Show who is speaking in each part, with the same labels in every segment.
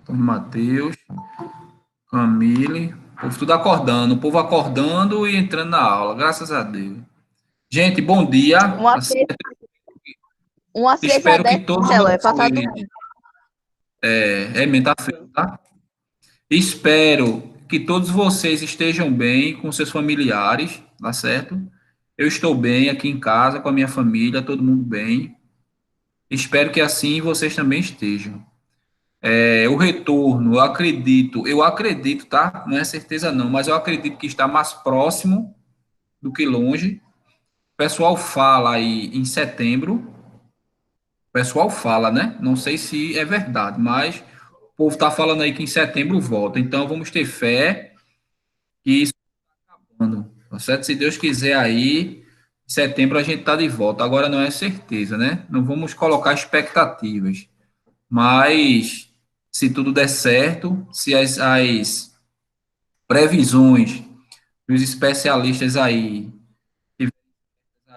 Speaker 1: Antônio Matheus, Camille, o povo tudo acordando, o povo acordando e entrando na aula, graças a Deus. Gente, bom dia.
Speaker 2: Uma, ce- uma
Speaker 1: Espero que
Speaker 2: cesadete,
Speaker 1: todos
Speaker 2: Marcelo, é pra estar
Speaker 1: vocês.
Speaker 2: dormindo.
Speaker 1: Tá feio, tá? Espero que todos vocês estejam bem com seus familiares, tá certo? Eu estou bem aqui em casa com a minha família, todo mundo bem. Espero que assim vocês também estejam. O retorno, eu acredito, tá? Não é certeza não, mas eu acredito que está mais próximo do que longe. O pessoal fala aí em setembro, o pessoal fala, né? Não sei se é verdade, mas o povo está falando aí que em setembro volta. Então vamos ter fé que isso tá certo? Se Deus quiser aí, em setembro a gente está de volta. Agora não é certeza, né? Não vamos colocar expectativas. Mas se tudo der certo, se as previsões dos especialistas aí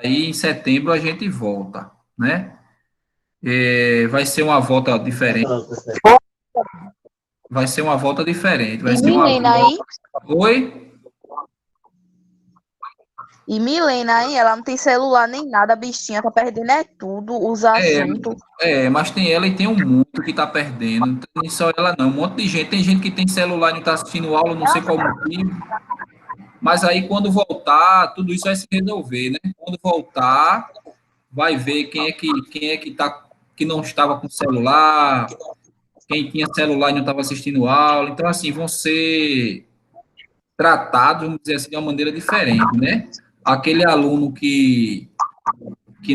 Speaker 1: em setembro a gente volta, né? Vai ser uma volta diferente. Vai ser uma volta diferente. Vai
Speaker 2: E
Speaker 1: ser uma.
Speaker 2: Milena aí,
Speaker 1: Oi?
Speaker 2: ela não tem celular nem nada, a bichinha tá perdendo tudo, os
Speaker 1: É,
Speaker 2: assuntos.
Speaker 1: mas tem ela e tem um mundo que tá perdendo. Não tem nem só ela, não. Um monte de gente. Tem gente que tem celular e não tá assistindo aula, não sei qual motivo. Mas aí, quando voltar, tudo isso vai se resolver, né? Quando voltar, vai ver que não estava com celular, quem tinha celular e não estava assistindo aula. Então, assim, vão ser tratados, vamos dizer assim, de uma maneira diferente, né? Aquele aluno que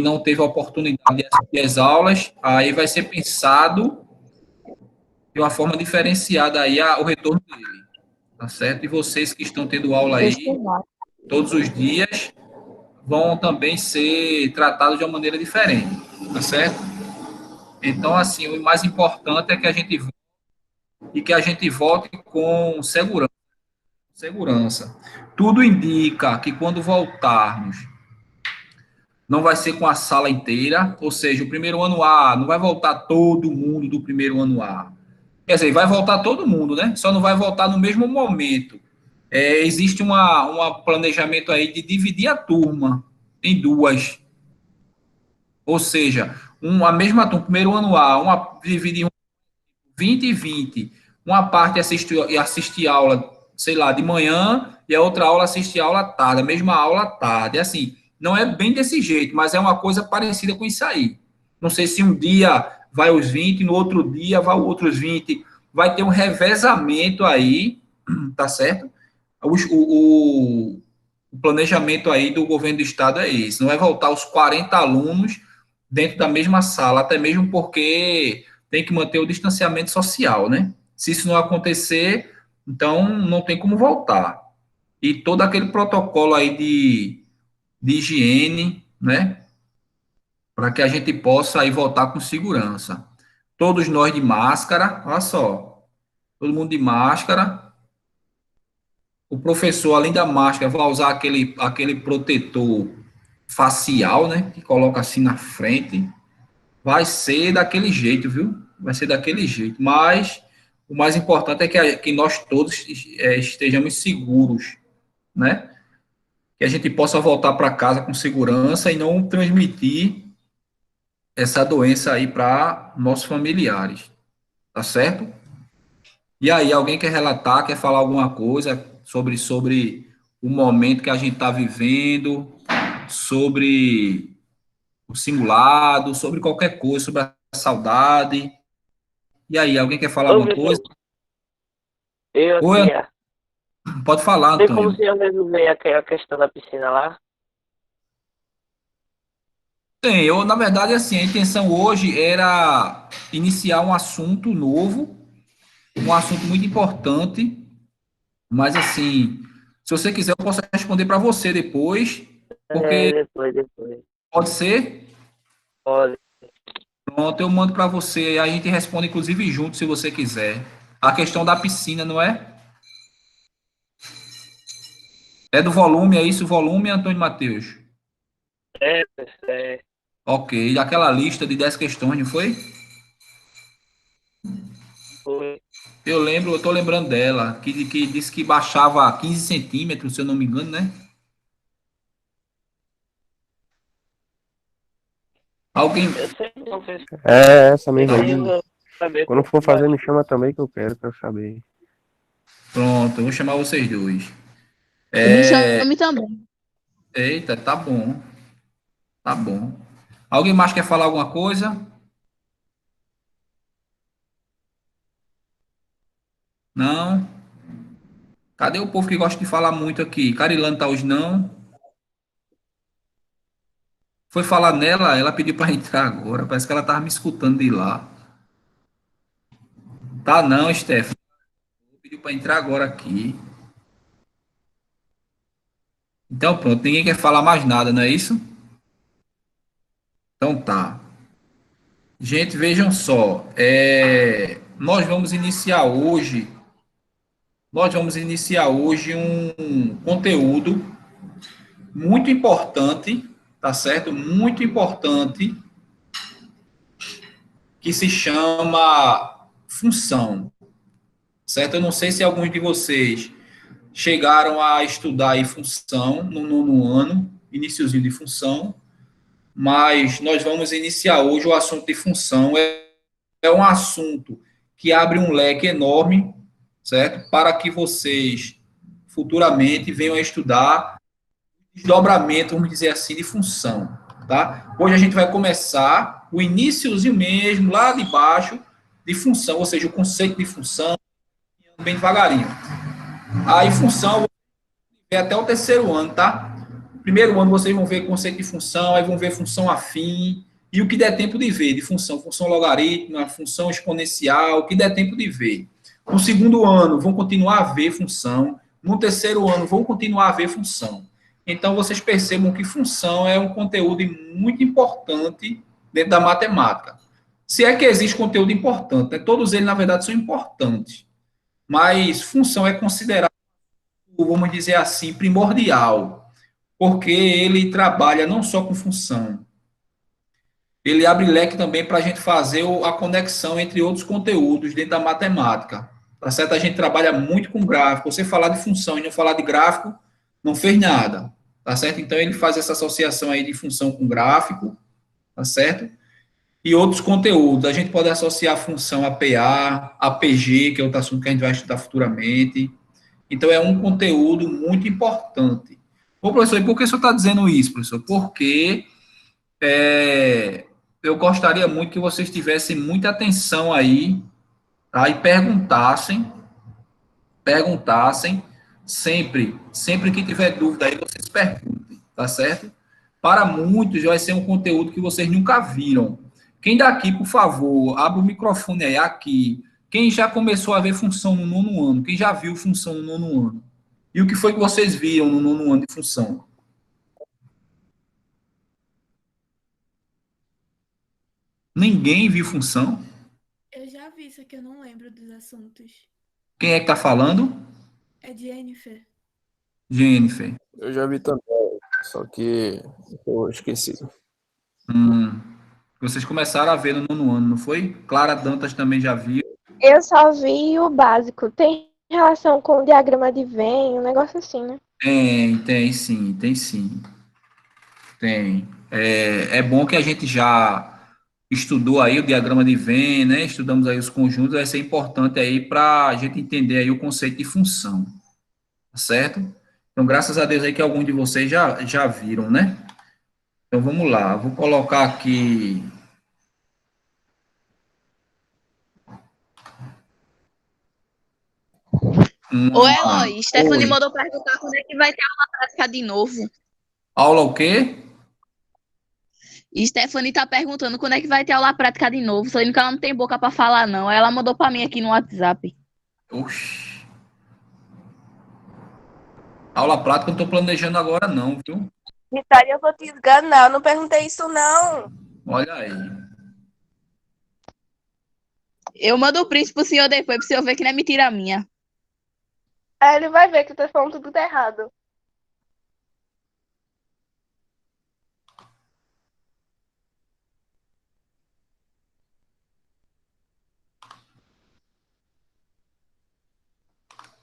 Speaker 1: não teve a oportunidade de assistir as aulas, aí vai ser pensado de uma forma diferenciada aí o retorno dele, tá certo? E vocês que estão tendo aula aí
Speaker 2: Estudar.
Speaker 1: todos os dias vão também ser tratados de uma maneira diferente, tá certo? Então, assim, o mais importante é que a gente volte com segurança. Segurança. Tudo indica que quando voltarmos, não vai ser com a sala inteira, ou seja, o primeiro ano A, não vai voltar todo mundo do primeiro ano A. Quer dizer, vai voltar todo mundo, né? Só não vai voltar no mesmo momento. Existe planejamento aí de dividir a turma em duas. Ou seja, a mesma turma, primeiro ano A, uma divide em 20 e 20. Uma parte assiste aula, sei lá, de manhã, e a outra aula assiste aula à tarde, a mesma aula à tarde. Assim, não é bem desse jeito, mas é uma coisa parecida com isso aí. Não sei se um dia vai os 20, no outro dia vai os outros 20. Vai ter um revezamento aí, tá certo? O planejamento aí do governo do estado é esse. Não vai voltar os 40 alunos dentro da mesma sala, até mesmo porque tem que manter o distanciamento social, né? Se isso não acontecer, então não tem como voltar. E todo aquele protocolo aí de higiene, né? Para que a gente possa aí voltar com segurança. Todos nós de máscara, olha só, todo mundo de máscara. O professor, além da máscara, vai usar aquele protetor facial, né? Que coloca assim na frente. Vai ser daquele jeito, viu? Vai ser daquele jeito. Mas o mais importante é que nós todos estejamos seguros, né? Que a gente possa voltar para casa com segurança e não transmitir essa doença aí para nossos familiares, tá certo? E aí, alguém quer relatar, quer falar alguma coisa sobre o momento que a gente está vivendo, sobre o simulado, sobre qualquer coisa, sobre a saudade? E aí, alguém quer falar
Speaker 3: Ô,
Speaker 1: alguma coisa?
Speaker 3: Vitor, eu
Speaker 1: Oi,
Speaker 3: aqui,
Speaker 1: pode falar,
Speaker 3: tem como
Speaker 1: Antônio.
Speaker 3: você resolver a questão da piscina lá?
Speaker 1: Tem, na verdade, assim, a intenção hoje era iniciar um assunto novo, um assunto muito importante, mas assim, se você quiser, eu posso responder para você depois, porque
Speaker 3: Depois.
Speaker 1: pode ser.
Speaker 3: Pode.
Speaker 1: Pronto, eu mando para você, a gente responde inclusive junto, se você quiser. A questão da piscina, não é? É do volume, é isso? Volume, Antônio Matheus?
Speaker 3: É,
Speaker 1: Ok, aquela lista de 10 questões, não foi?
Speaker 3: foi.
Speaker 1: Eu tô lembrando dela, que disse que baixava 15 centímetros, se eu não me engano, né? Alguém.
Speaker 3: Eu sei, não sei se
Speaker 4: É essa mesmo
Speaker 3: aí eu
Speaker 4: aí.
Speaker 3: vou saber
Speaker 4: Quando
Speaker 3: quanto
Speaker 4: for
Speaker 3: que
Speaker 4: fazer,
Speaker 3: baixa.
Speaker 4: me chama também que eu quero saber.
Speaker 1: Pronto, eu vou chamar vocês dois.
Speaker 2: E me chame também.
Speaker 1: Eita, tá bom, tá bom. Alguém mais quer falar alguma coisa? Não? Cadê o povo que gosta de falar muito aqui? Carilane tá hoje não? Foi falar nela, ela pediu para entrar agora. Parece que ela tava me escutando de lá. Tá não, Stephanie. Pediu para entrar agora aqui. Então pronto, ninguém quer falar mais nada, não é isso? Então tá. Gente, vejam só. Nós vamos iniciar hoje um conteúdo muito importante, tá certo? Muito importante, que se chama função, certo? Eu não sei se alguns de vocês chegaram a estudar aí função no nono ano, iniciozinho de função, mas nós vamos iniciar hoje o assunto de função. É um assunto que abre um leque enorme, certo? Para que vocês futuramente venham a estudar desdobramento, vamos dizer assim, de função, tá? Hoje a gente vai começar o iniciozinho mesmo, lá de baixo, de função, ou seja, o conceito de função, bem devagarinho. Aí função é até o terceiro ano, tá? Primeiro ano vocês vão ver conceito de função, aí vão ver função afim, e o que der tempo de ver, de função, função logarítmica, função exponencial, o que der tempo de ver. No segundo ano, vão continuar a ver função. No terceiro ano, vão continuar a ver função. Então, vocês percebam que função é um conteúdo muito importante dentro da matemática. Se é que existe conteúdo importante, né? Todos eles, na verdade, são importantes. Mas função é considerado, vamos dizer assim, primordial, porque ele trabalha não só com função, ele abre leque também para a gente fazer a conexão entre outros conteúdos dentro da matemática. Tá certo? A gente trabalha muito com gráfico. Você falar de função e não falar de gráfico, não fez nada. Tá certo? Então ele faz essa associação aí de função com gráfico, tá certo? E outros conteúdos. A gente pode associar a função APA, APG, que é outro assunto que a gente vai estudar futuramente. Então é um conteúdo muito importante. Ô, professor, e por que o senhor está dizendo isso, professor? Porque eu gostaria muito que vocês tivessem muita atenção aí, tá? E perguntassem sempre que tiver dúvida aí, vocês perguntem, tá certo? Para muitos vai ser um conteúdo que vocês nunca viram. Quem daqui, por favor, abre o microfone aí, aqui. Quem já começou a ver função no nono ano? Quem já viu função no nono ano? E o que foi que vocês viram no nono ano de função? Ninguém viu função?
Speaker 5: Eu já vi, só que eu não lembro dos assuntos.
Speaker 1: Quem é que está falando?
Speaker 5: É Jennifer.
Speaker 1: Jennifer.
Speaker 4: Eu já vi também, só que eu esqueci.
Speaker 1: Hum, vocês começaram a ver no nono ano, não foi? Clara Dantas também já viu.
Speaker 6: Eu só vi o básico. Tem relação com o diagrama de Venn, um negócio assim, né?
Speaker 1: Tem sim, tem sim. Tem. É bom que a gente já estudou aí o diagrama de Venn, né? Estudamos aí os conjuntos, vai ser importante aí para a gente entender aí o conceito de função, tá certo? Então, graças a Deus aí que alguns de vocês já viram, né? Então, vamos lá. Vou colocar aqui.
Speaker 2: Ô,
Speaker 1: Uma...
Speaker 2: Eloy, Stephanie
Speaker 1: Oi.
Speaker 2: mandou perguntar quando é que vai ter aula prática de novo.
Speaker 1: Aula o quê?
Speaker 2: E Stephanie tá perguntando quando é que vai ter aula prática de novo, só que ela não tem boca pra falar, não. Aí ela mandou pra mim aqui no WhatsApp.
Speaker 1: Oxi. Aula prática eu não estou planejando agora, não, viu?
Speaker 7: Vitória, eu vou te enganar. Eu não perguntei isso, não.
Speaker 1: Olha aí.
Speaker 2: Eu mando o print pro senhor depois, pro senhor ver que não é mentira minha.
Speaker 6: Aí ele vai ver que eu tô falando tudo errado.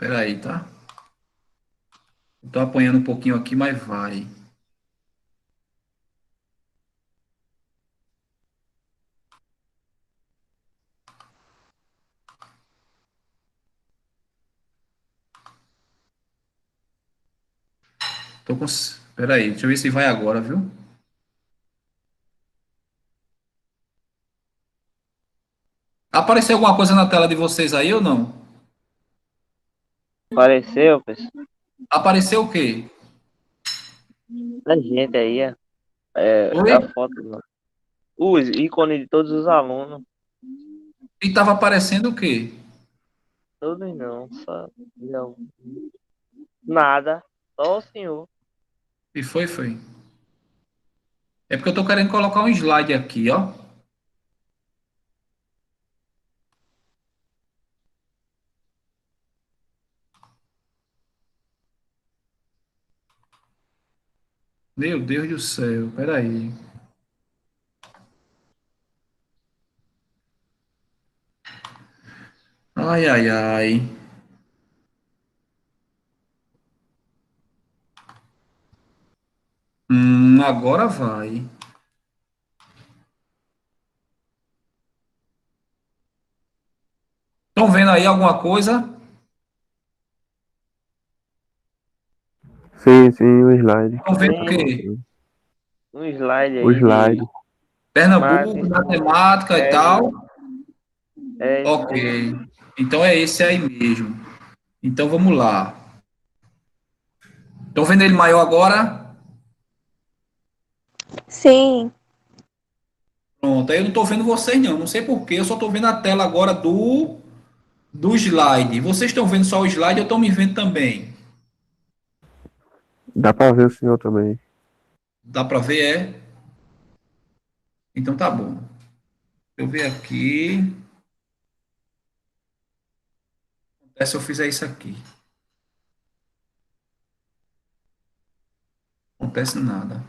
Speaker 1: Espera aí, tá? Estou apanhando um pouquinho aqui, mas vai. Tô com... Espera aí, deixa eu ver se vai agora, viu? Apareceu alguma coisa na tela de vocês aí ou não?
Speaker 3: Apareceu, pessoal.
Speaker 1: Apareceu o quê?
Speaker 3: A gente aí,
Speaker 1: Oi?
Speaker 3: a foto, os ícones de todos os alunos.
Speaker 1: E tava aparecendo o quê?
Speaker 3: Todos não, só. Não. Nada. Só o senhor.
Speaker 1: E foi. É porque eu tô querendo colocar um slide aqui, ó. Meu Deus do céu, peraí. Ai, ai, ai. Agora vai. Estão vendo aí alguma coisa?
Speaker 4: Sim, o slide.
Speaker 1: Estão vendo o
Speaker 3: Tem
Speaker 1: quê?
Speaker 3: um slide
Speaker 4: O
Speaker 3: aí
Speaker 4: slide.
Speaker 3: de
Speaker 1: Pernambuco,
Speaker 3: marketing.
Speaker 1: matemática e
Speaker 3: É,
Speaker 1: tal?
Speaker 3: é isso mesmo.
Speaker 1: Ok. Então é esse aí mesmo. Então vamos lá. Estão vendo ele maior agora?
Speaker 6: Sim.
Speaker 1: Pronto. Aí eu não estou vendo vocês, não. Não sei por quê. Eu só estou vendo a tela agora do slide. Vocês estão vendo só o slide ou estão me vendo também?
Speaker 4: Dá pra ver o senhor também.
Speaker 1: Dá para ver, é? Então tá bom. Deixa eu ver aqui. Se eu fizer isso aqui. Não acontece nada.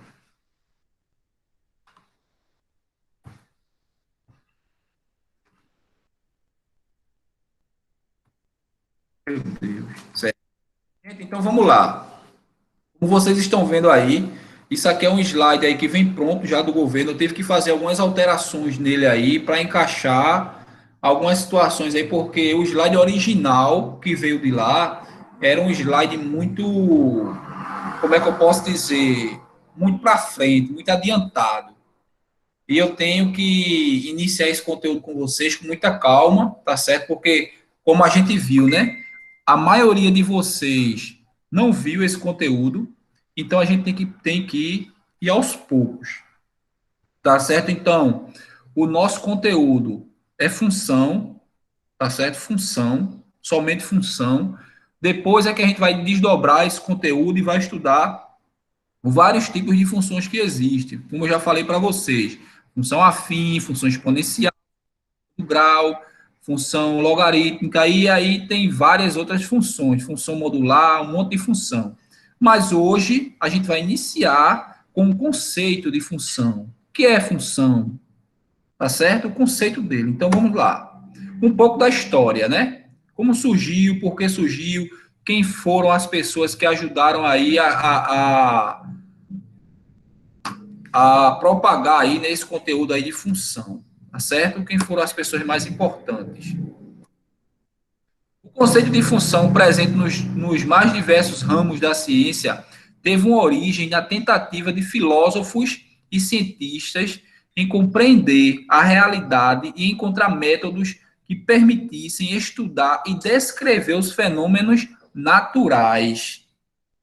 Speaker 1: Meu Deus. Certo. Gente, então vamos lá. Como vocês estão vendo aí, isso aqui é um slide aí que vem pronto já do governo. Eu tive que fazer algumas alterações nele aí para encaixar algumas situações aí, porque o slide original que veio de lá era um slide muito, como é que eu posso dizer, muito para frente, muito adiantado. E eu tenho que iniciar esse conteúdo com vocês com muita calma, tá certo? Porque, como a gente viu, né? A maioria de vocês não viu esse conteúdo, então a gente tem que ir aos poucos, tá certo? Então, o nosso conteúdo é função, tá certo? Função, somente função. Depois é que a gente vai desdobrar esse conteúdo e vai estudar vários tipos de funções que existem. Como eu já falei para vocês, função afim, função exponencial, grau, função logarítmica, e aí tem várias outras funções, função modular, um monte de função. Mas hoje a gente vai iniciar com o conceito de função. O que é função? Tá certo? O conceito dele. Então vamos lá. Um pouco da história, né? Como surgiu, por que surgiu, quem foram as pessoas que ajudaram aí a propagar aí nesse conteúdo aí de função, tá certo? Quem foram as pessoas mais importantes? O conceito de função presente nos mais diversos ramos da ciência teve uma origem na tentativa de filósofos e cientistas em compreender a realidade e encontrar métodos que permitissem estudar e descrever os fenômenos naturais.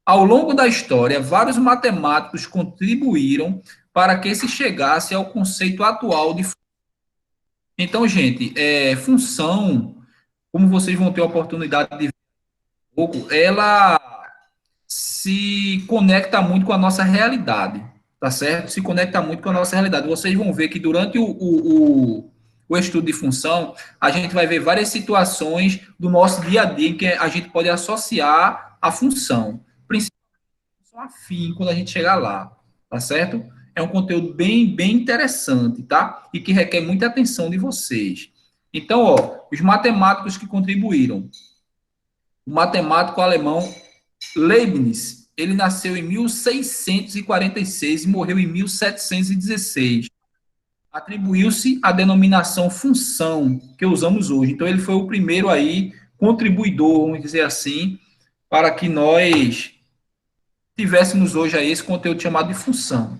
Speaker 1: Ao longo da história, vários matemáticos contribuíram para que se chegasse ao conceito atual de função. Então, gente, função, como vocês vão ter a oportunidade de ver um pouco, ela se conecta muito com a nossa realidade, tá certo? Se conecta muito com a nossa realidade. Vocês vão ver que durante o estudo de função, a gente vai ver várias situações do nosso dia a dia em que a gente pode associar a função, principalmente afim quando a gente chegar lá, tá certo? É um conteúdo bem interessante, tá? E que requer muita atenção de vocês. Então, ó, os matemáticos que contribuíram. o matemático alemão Leibniz, ele nasceu em 1646 e morreu em 1716. Atribuiu-se a denominação função que usamos hoje. Então, ele foi o primeiro aí contribuidor, vamos dizer assim, para que nós tivéssemos hoje aí esse conteúdo chamado de função.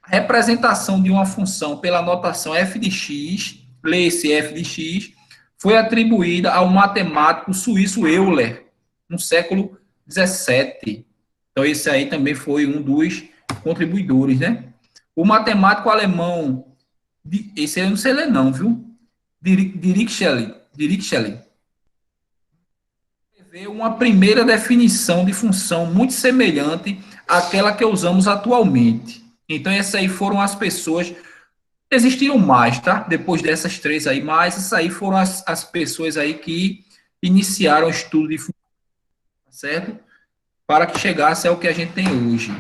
Speaker 1: A representação de uma função pela notação f de x, lê-se f de x, foi atribuída ao matemático suíço Euler, no século XVII. Então, esse aí também foi um dos contribuidores, né? O matemático alemão, esse aí eu não sei ler não, viu? Dirichlet, teve uma primeira definição de função muito semelhante àquela que usamos atualmente. Então, essas aí foram as pessoas. Existiram mais, tá? Depois dessas três aí, mas essas aí foram as pessoas aí que iniciaram o estudo de função, certo? Para que chegasse ao que a gente tem hoje.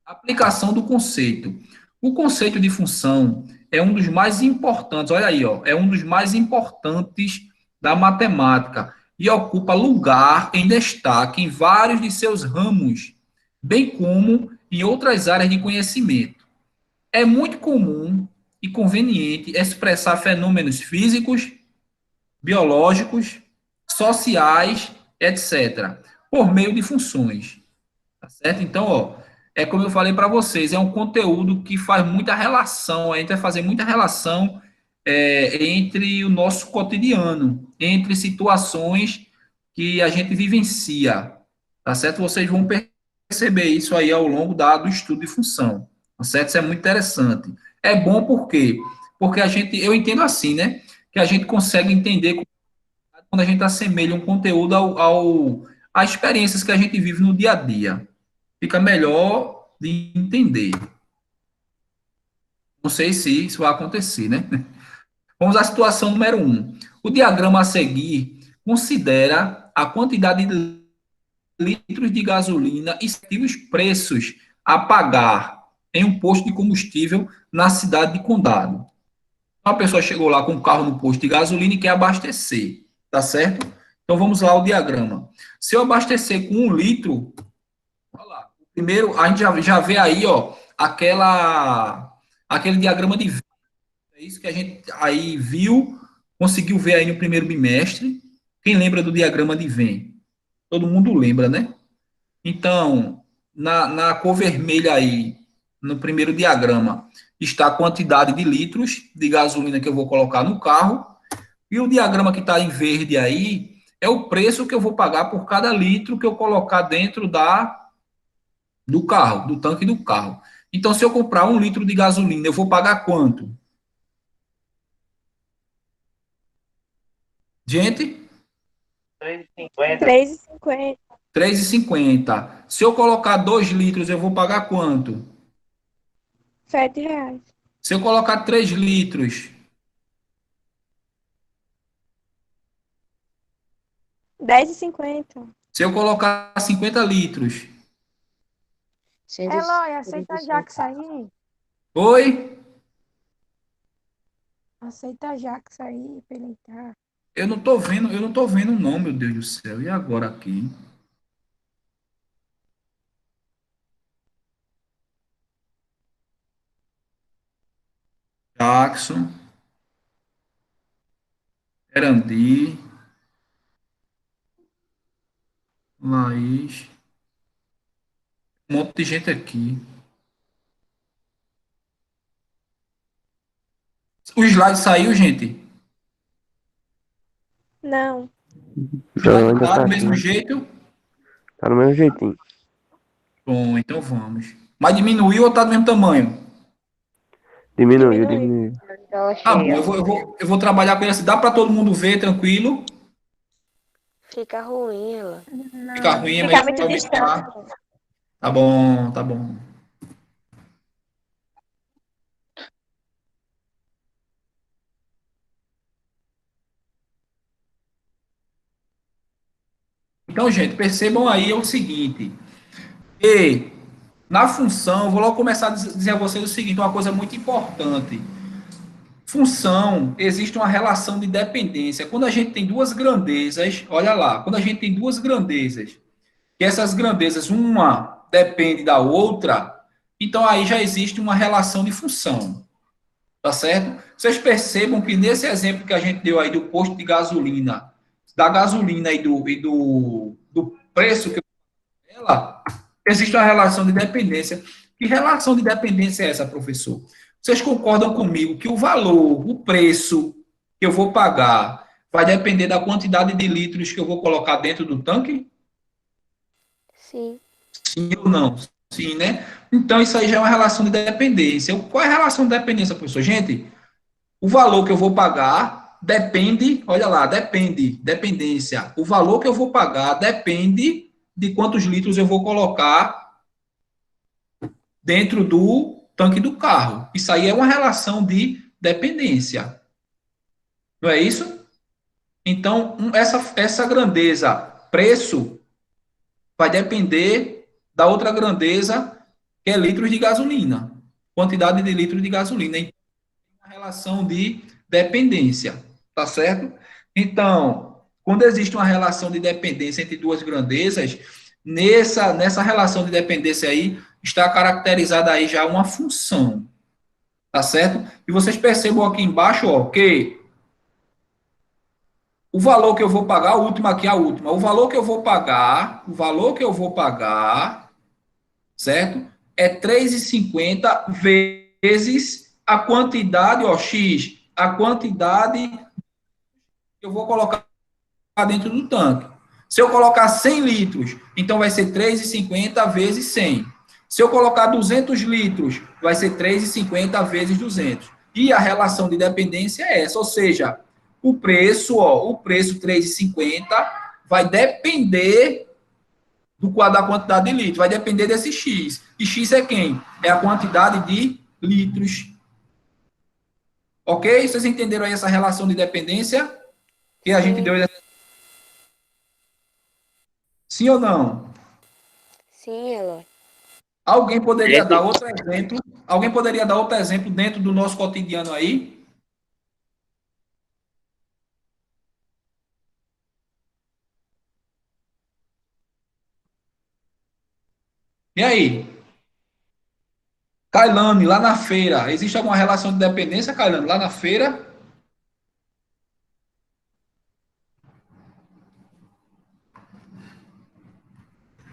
Speaker 1: Aplicação do conceito. O conceito de função é um dos mais importantes, olha aí, ó, é um dos mais importantes da matemática e ocupa lugar em destaque em vários de seus ramos, bem como em outras áreas de conhecimento. É muito comum e conveniente expressar fenômenos físicos, biológicos, sociais, etc., por meio de funções. Tá certo? Então, ó, é como eu falei para vocês, é um conteúdo que faz muita relação, a gente vai fazer muita relação entre o nosso cotidiano, entre situações que a gente vivencia. Tá certo? Vocês vão perceber isso aí ao longo do estudo de função. Tá certo? Isso é muito interessante. É bom por quê? Porque eu entendo assim, né? Que a gente consegue entender quando a gente assemelha um conteúdo às experiências que a gente vive no dia a dia. Fica melhor de entender. Não sei se isso vai acontecer, né? Vamos à situação número 1. O diagrama a seguir considera a quantidade de litros de gasolina e os preços a pagar em um posto de combustível na cidade de Condado. Uma pessoa chegou lá com um carro no posto de gasolina e quer abastecer, tá certo? Então vamos lá ao diagrama. Se eu abastecer com 1 litro, olha lá, primeiro a gente já vê aí, ó, aquele diagrama de venda. É isso que a gente aí viu, conseguiu ver aí no primeiro bimestre. Quem lembra do diagrama de Venn? Todo mundo lembra, né? Então, na cor vermelha aí, no primeiro diagrama, está a quantidade de litros de gasolina que eu vou colocar no carro. E o diagrama que está em verde aí é o preço que eu vou pagar por cada litro que eu colocar dentro do carro, do tanque do carro. Então, se eu comprar 1 litro de gasolina, eu vou pagar quanto? Gente?
Speaker 3: R$ 3,50.
Speaker 6: R$3,50.
Speaker 1: R$3,50. Se eu colocar 2 litros, eu vou pagar quanto?
Speaker 6: R$7.
Speaker 1: Se eu colocar 3 litros,
Speaker 6: R$10,50.
Speaker 1: se eu colocar 50 litros.
Speaker 8: Eloy, aceita Jax aí?
Speaker 1: Oi?
Speaker 8: Aceita Jax aí pra ele entrar.
Speaker 1: Eu não tô vendo não, meu Deus do céu. E agora aqui? Jackson. Erandi. Laís. Um monte de gente aqui. O slide saiu, gente?
Speaker 6: Não.
Speaker 4: Então, ainda
Speaker 1: Tá
Speaker 4: tá
Speaker 1: do mesmo
Speaker 4: aqui.
Speaker 1: jeito?
Speaker 4: Tá do mesmo jeitinho.
Speaker 1: Bom, então vamos. Mas diminuiu ou tá do mesmo tamanho?
Speaker 4: Diminuiu.
Speaker 1: Tá bom, eu vou trabalhar com ele assim. Dá para todo mundo ver, tranquilo?
Speaker 7: Fica ruim, ela.
Speaker 1: Fica ruim,
Speaker 6: Fica
Speaker 1: mas
Speaker 6: muito
Speaker 1: aumentar.
Speaker 6: distante.
Speaker 1: Tá bom, tá bom. Então, gente, percebam aí o seguinte. E na função, eu vou logo começar a dizer a vocês o seguinte, uma coisa muito importante. Função, existe uma relação de dependência. Quando a gente tem duas grandezas, olha lá, quando a gente tem duas grandezas, que essas grandezas, uma depende da outra, então aí já existe uma relação de função, tá certo? Vocês percebam que nesse exemplo que a gente deu aí do posto de gasolina, da gasolina do preço que ela, existe uma relação de dependência. Que relação de dependência é essa, professor? Vocês concordam comigo que o valor, o preço que eu vou pagar vai depender da quantidade de litros que eu vou colocar dentro do tanque?
Speaker 6: Sim.
Speaker 1: Sim ou não? Sim, né? Então, isso aí já é uma relação de dependência. Qual é a relação de dependência, professor? Gente, o valor que eu vou pagar depende, olha lá, dependência. O valor que eu vou pagar depende de quantos litros eu vou colocar dentro do tanque do carro. Isso aí é uma relação de dependência. Não é isso? Então, essa grandeza, preço, vai depender da outra grandeza, que é litros de gasolina. Quantidade de litros de gasolina. Então, uma relação de dependência. Tá certo? Então, quando existe uma relação de dependência entre duas grandezas, nessa relação de dependência aí, está caracterizada aí já uma função, tá certo? E vocês percebam aqui embaixo, ó, que o valor que eu vou pagar, a última aqui, a última, o valor que eu vou pagar, certo? É 3,50 vezes a quantidade, ó, X, a quantidade que eu vou colocar dentro do tanque. Se eu colocar 100 litros, então vai ser 3,50 vezes 100. Se eu colocar 200 litros, vai ser 3,50 vezes 200. E a relação de dependência é essa, ou seja, o preço 3,50 vai depender da quantidade de litros, vai depender desse X. E X é quem? É a quantidade de litros. Ok? Vocês entenderam aí essa relação de dependência? Que a gente deu. Sim ou não?
Speaker 6: Sim, Eloy.
Speaker 1: Alguém poderia
Speaker 3: Gente.
Speaker 1: dar outro exemplo? Alguém poderia dar outro exemplo dentro do nosso cotidiano aí? E aí? Kailane, lá na feira, existe alguma relação de dependência, Kailane, lá na feira?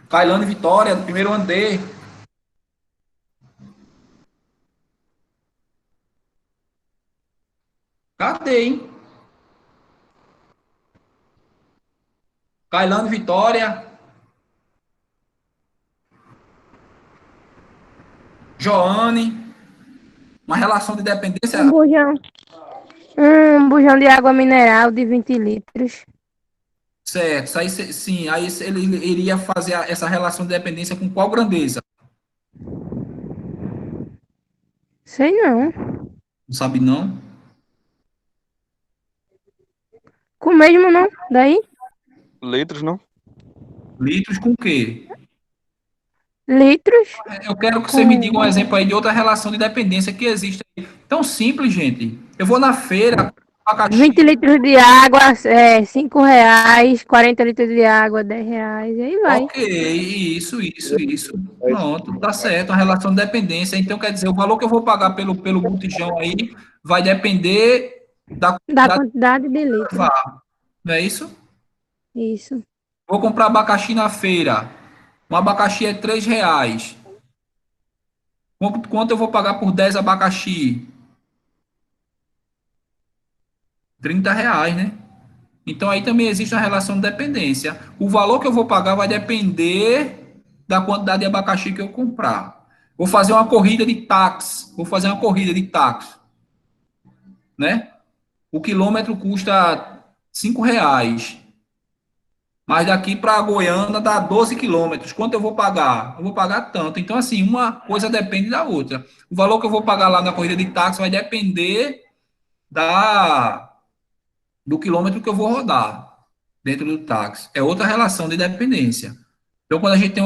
Speaker 1: Kailane Vitória, do primeiro ano D. Cadê, hein? Kailane Vitória. Joane. Uma relação de dependência.
Speaker 8: Um bujão de água mineral de 20 litros.
Speaker 1: Certo. Isso aí, sim, aí ele iria fazer essa relação de dependência com qual grandeza?
Speaker 8: Sei não.
Speaker 1: Não sabe, não?
Speaker 8: Com o mesmo não? Daí?
Speaker 4: Litros, não?
Speaker 1: Litros com o quê?
Speaker 8: Litros
Speaker 1: Eu quero que você me diga um exemplo aí de outra relação de dependência que existe aí. Tão simples, gente. Eu vou na feira, abacaxi,
Speaker 8: 20 litros de água, 5 reais, 40 litros de água, 10 reais, e aí vai.
Speaker 1: ok, isso. Pronto, tá certo, a relação de dependência. Então, quer dizer, o valor que eu vou pagar pelo botijão aí vai depender da
Speaker 8: Da
Speaker 1: quantidade
Speaker 8: quantidade de
Speaker 1: que eu
Speaker 8: litros.
Speaker 1: levar. Não é isso?
Speaker 8: Isso.
Speaker 1: Vou comprar abacaxi na feira. Um abacaxi é 3 reais. Quanto eu vou pagar por 10 abacaxi? 30 reais, né? Então, aí também existe uma relação de dependência. O valor que eu vou pagar vai depender da quantidade de abacaxi que eu comprar. Vou fazer uma corrida de táxi. Né? O quilômetro custa 5 reais. Mas daqui para Goiânia dá 12 quilômetros. Quanto eu vou pagar? Eu vou pagar tanto. Então, assim, uma coisa depende da outra. O valor que eu vou pagar lá na corrida de táxi vai depender do quilômetro que eu vou rodar dentro do táxi. É outra relação de dependência. Então, quando a gente tem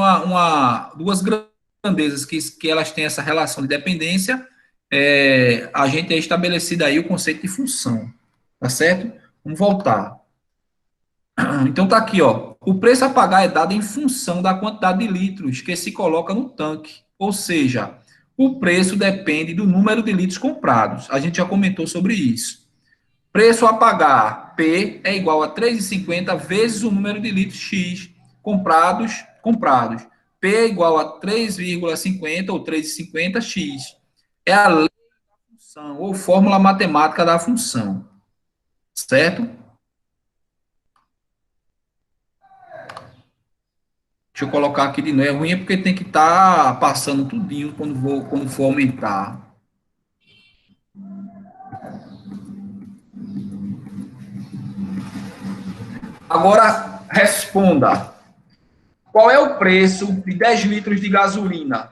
Speaker 1: duas grandezas que elas têm essa relação de dependência, a gente é estabelecido aí o conceito de função, tá certo? Vamos voltar. Então tá aqui, ó. O preço a pagar é dado em função da quantidade de litros que se coloca no tanque. Ou seja, o preço depende do número de litros comprados. A gente já comentou sobre isso. Preço a pagar, P, é igual a 3,50 vezes o número de litros X comprados. P é igual a 3,50 ou 3,50 X. É a lei da função, ou fórmula matemática da função. Certo? Deixa eu colocar aqui de novo. É ruim porque tem que estar passando tudinho quando for aumentar. Agora, responda. Qual é o preço de 10 litros de gasolina?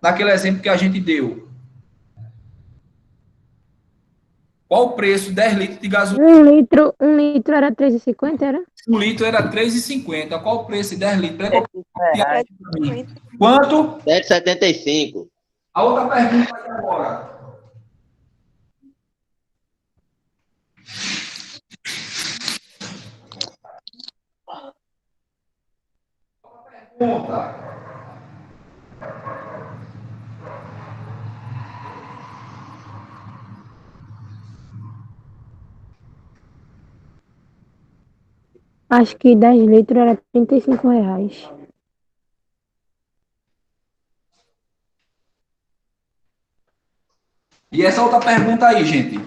Speaker 1: Naquele exemplo que a gente deu. Qual o preço de 10 litros de gasolina?
Speaker 8: Um litro era 3,50, era?
Speaker 1: Um litro era 3,50. Qual o preço de 10 litros?
Speaker 3: R$10.
Speaker 1: Quanto?
Speaker 9: 7,75.
Speaker 1: A outra pergunta aí agora. Pergunta.
Speaker 8: Acho que 10 litros era R$ 35.
Speaker 1: E essa outra pergunta aí, gente.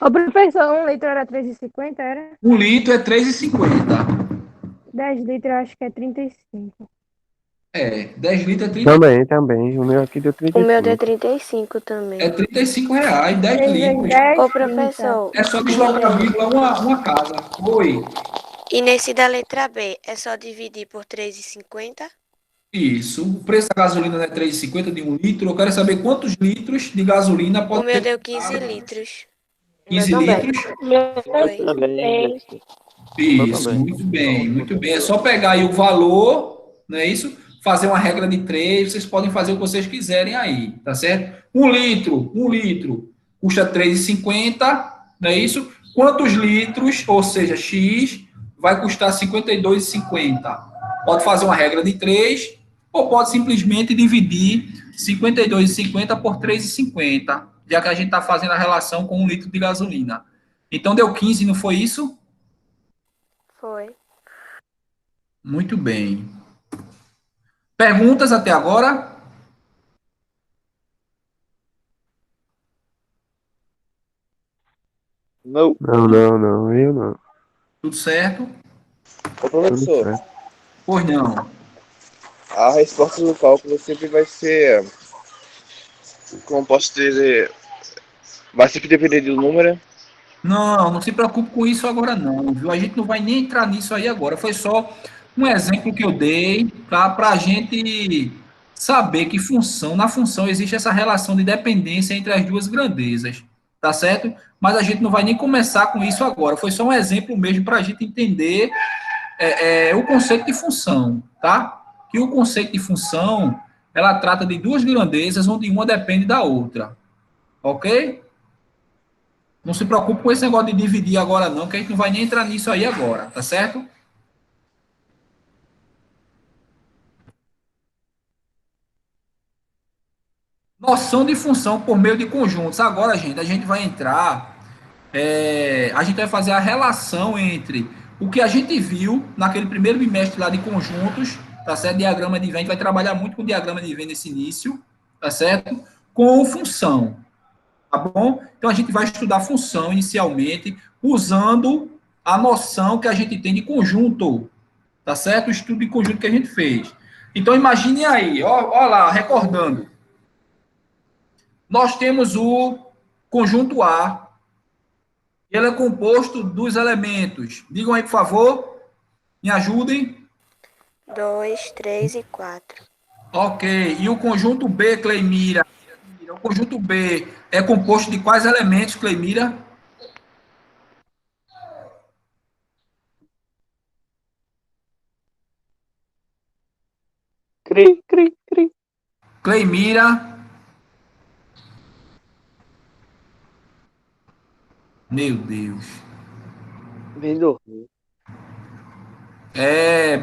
Speaker 8: Ô, professor, um litro era 3,50, era?
Speaker 1: Um litro é 3,50.
Speaker 8: 10 litros eu acho que é 35.
Speaker 1: 10 litros é 30,
Speaker 4: Também. O meu aqui deu
Speaker 7: O meu deu
Speaker 4: 35.
Speaker 7: 35 também.
Speaker 1: é R$35, 10
Speaker 8: 3 vezes
Speaker 1: litros.
Speaker 8: 10,
Speaker 7: Ô,
Speaker 8: 30.
Speaker 7: professor,
Speaker 1: É só deslocar a vírgula uma casa. Oi.
Speaker 7: e nesse da letra B, é só dividir por 3,50?
Speaker 1: Isso. O preço da gasolina é 3,50 de um litro. Eu quero saber quantos litros de gasolina
Speaker 7: O
Speaker 1: pode
Speaker 7: meu
Speaker 1: ter.
Speaker 7: deu 15 litros.
Speaker 1: 15 litros?
Speaker 7: Foi.
Speaker 3: Também.
Speaker 1: Isso,
Speaker 4: também.
Speaker 1: muito bem, muito bem. É só pegar aí o valor, não é isso? Fazer uma regra de 3, vocês podem fazer o que vocês quiserem aí, tá certo? Um litro custa 3,50, não é isso? Quantos litros, ou seja, X, vai custar 52,50? Pode fazer uma regra de 3, ou pode simplesmente dividir 52,50 por 3,50, já que a gente está fazendo a relação com um litro de gasolina. Então deu 15, não foi isso?
Speaker 7: Foi.
Speaker 1: Muito bem. Perguntas até agora?
Speaker 3: Não.
Speaker 4: Não. Eu não.
Speaker 1: Tudo certo?
Speaker 3: Ô,
Speaker 4: Tudo
Speaker 3: professor,
Speaker 4: certo.
Speaker 1: Pois não.
Speaker 3: a resposta do cálculo sempre vai ser, como posso dizer, vai sempre depender do número.
Speaker 1: Não, não se preocupe com isso agora não, viu? A gente não vai nem entrar nisso aí agora. Foi só um exemplo que eu dei para a gente saber que na função existe essa relação de dependência entre as duas grandezas, tá certo? Mas a gente não vai nem começar com isso agora. Foi só um exemplo mesmo para a gente entender o conceito de função, tá? Que o conceito de função, ela trata de duas grandezas onde uma depende da outra, ok? Não se preocupe com esse negócio de dividir agora não, que a gente não vai nem entrar nisso aí agora, tá certo? Noção de função por meio de conjuntos. Agora, gente, a gente vai entrar, a gente vai fazer a relação entre o que a gente viu naquele primeiro bimestre lá de conjuntos, tá certo? Diagrama de Venn, a gente vai trabalhar muito com diagrama de Venn nesse início, tá certo? Com função, tá bom? Então a gente vai estudar função inicialmente, usando a noção que a gente tem de conjunto, tá certo? O estudo de conjunto que a gente fez. Então imagine aí, ó lá, recordando. Nós temos o conjunto A, ele é composto dos elementos. Digam aí, por favor, me ajudem.
Speaker 7: 2, 3 e 4.
Speaker 1: Ok. E o conjunto B, Cleimira? O conjunto B é composto de quais elementos, Cleimira?
Speaker 3: Cri, cri, cri.
Speaker 1: Cleimira. Meu Deus.
Speaker 3: Vem dormir.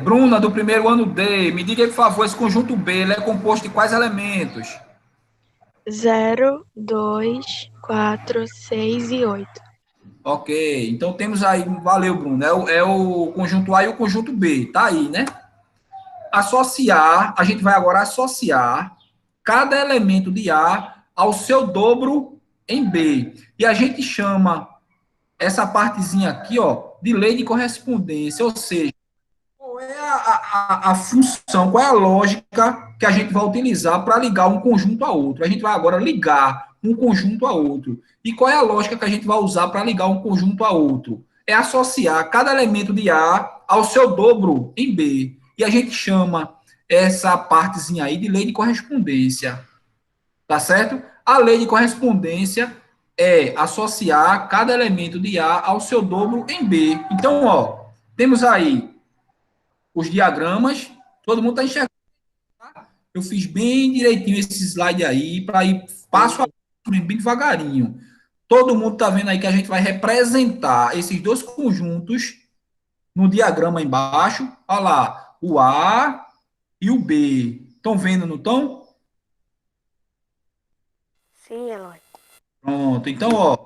Speaker 1: Bruna, do primeiro ano D, me diga, por favor, esse conjunto B, ele é composto de quais elementos?
Speaker 9: 0, 2, 4, 6 e 8.
Speaker 1: Ok, então temos aí, valeu, Bruno, é o conjunto A e o conjunto B, tá aí, né? Associar, a gente vai agora associar cada elemento de A ao seu dobro em B. E a gente chama essa partezinha aqui, ó, de lei de correspondência, ou seja, qual é a função, qual é a lógica que a gente vai utilizar para ligar um conjunto a outro. A gente vai agora ligar um conjunto a outro. E qual é a lógica que a gente vai usar para ligar um conjunto a outro? É associar cada elemento de A ao seu dobro em B. E a gente chama essa partezinha aí de lei de correspondência. Tá certo? A lei de correspondência é associar cada elemento de A ao seu dobro em B. Então, ó, temos aí os diagramas, todo mundo está enxergando. Tá? Eu fiz bem direitinho esse slide aí, para ir passo a passo, bem devagarinho. Todo mundo está vendo aí que a gente vai representar esses dois conjuntos no diagrama embaixo. Olha lá, o A e o B. Estão vendo, não estão?
Speaker 7: Sim, Eloy.
Speaker 1: Pronto. Então, ó,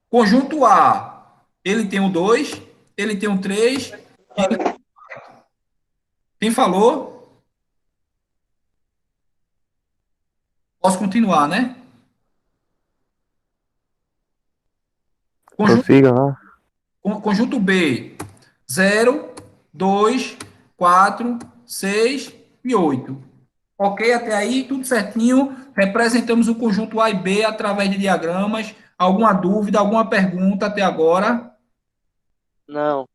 Speaker 1: conjunto A, ele tem o 2, ele tem o 3. Quem falou? Posso continuar, né? Conjunto,
Speaker 4: Prossiga lá.
Speaker 1: conjunto B, 0, 2, 4, 6 e 8. Ok, até aí, tudo certinho. Representamos o conjunto A e B através de diagramas. Alguma dúvida, alguma pergunta até agora?
Speaker 3: Não.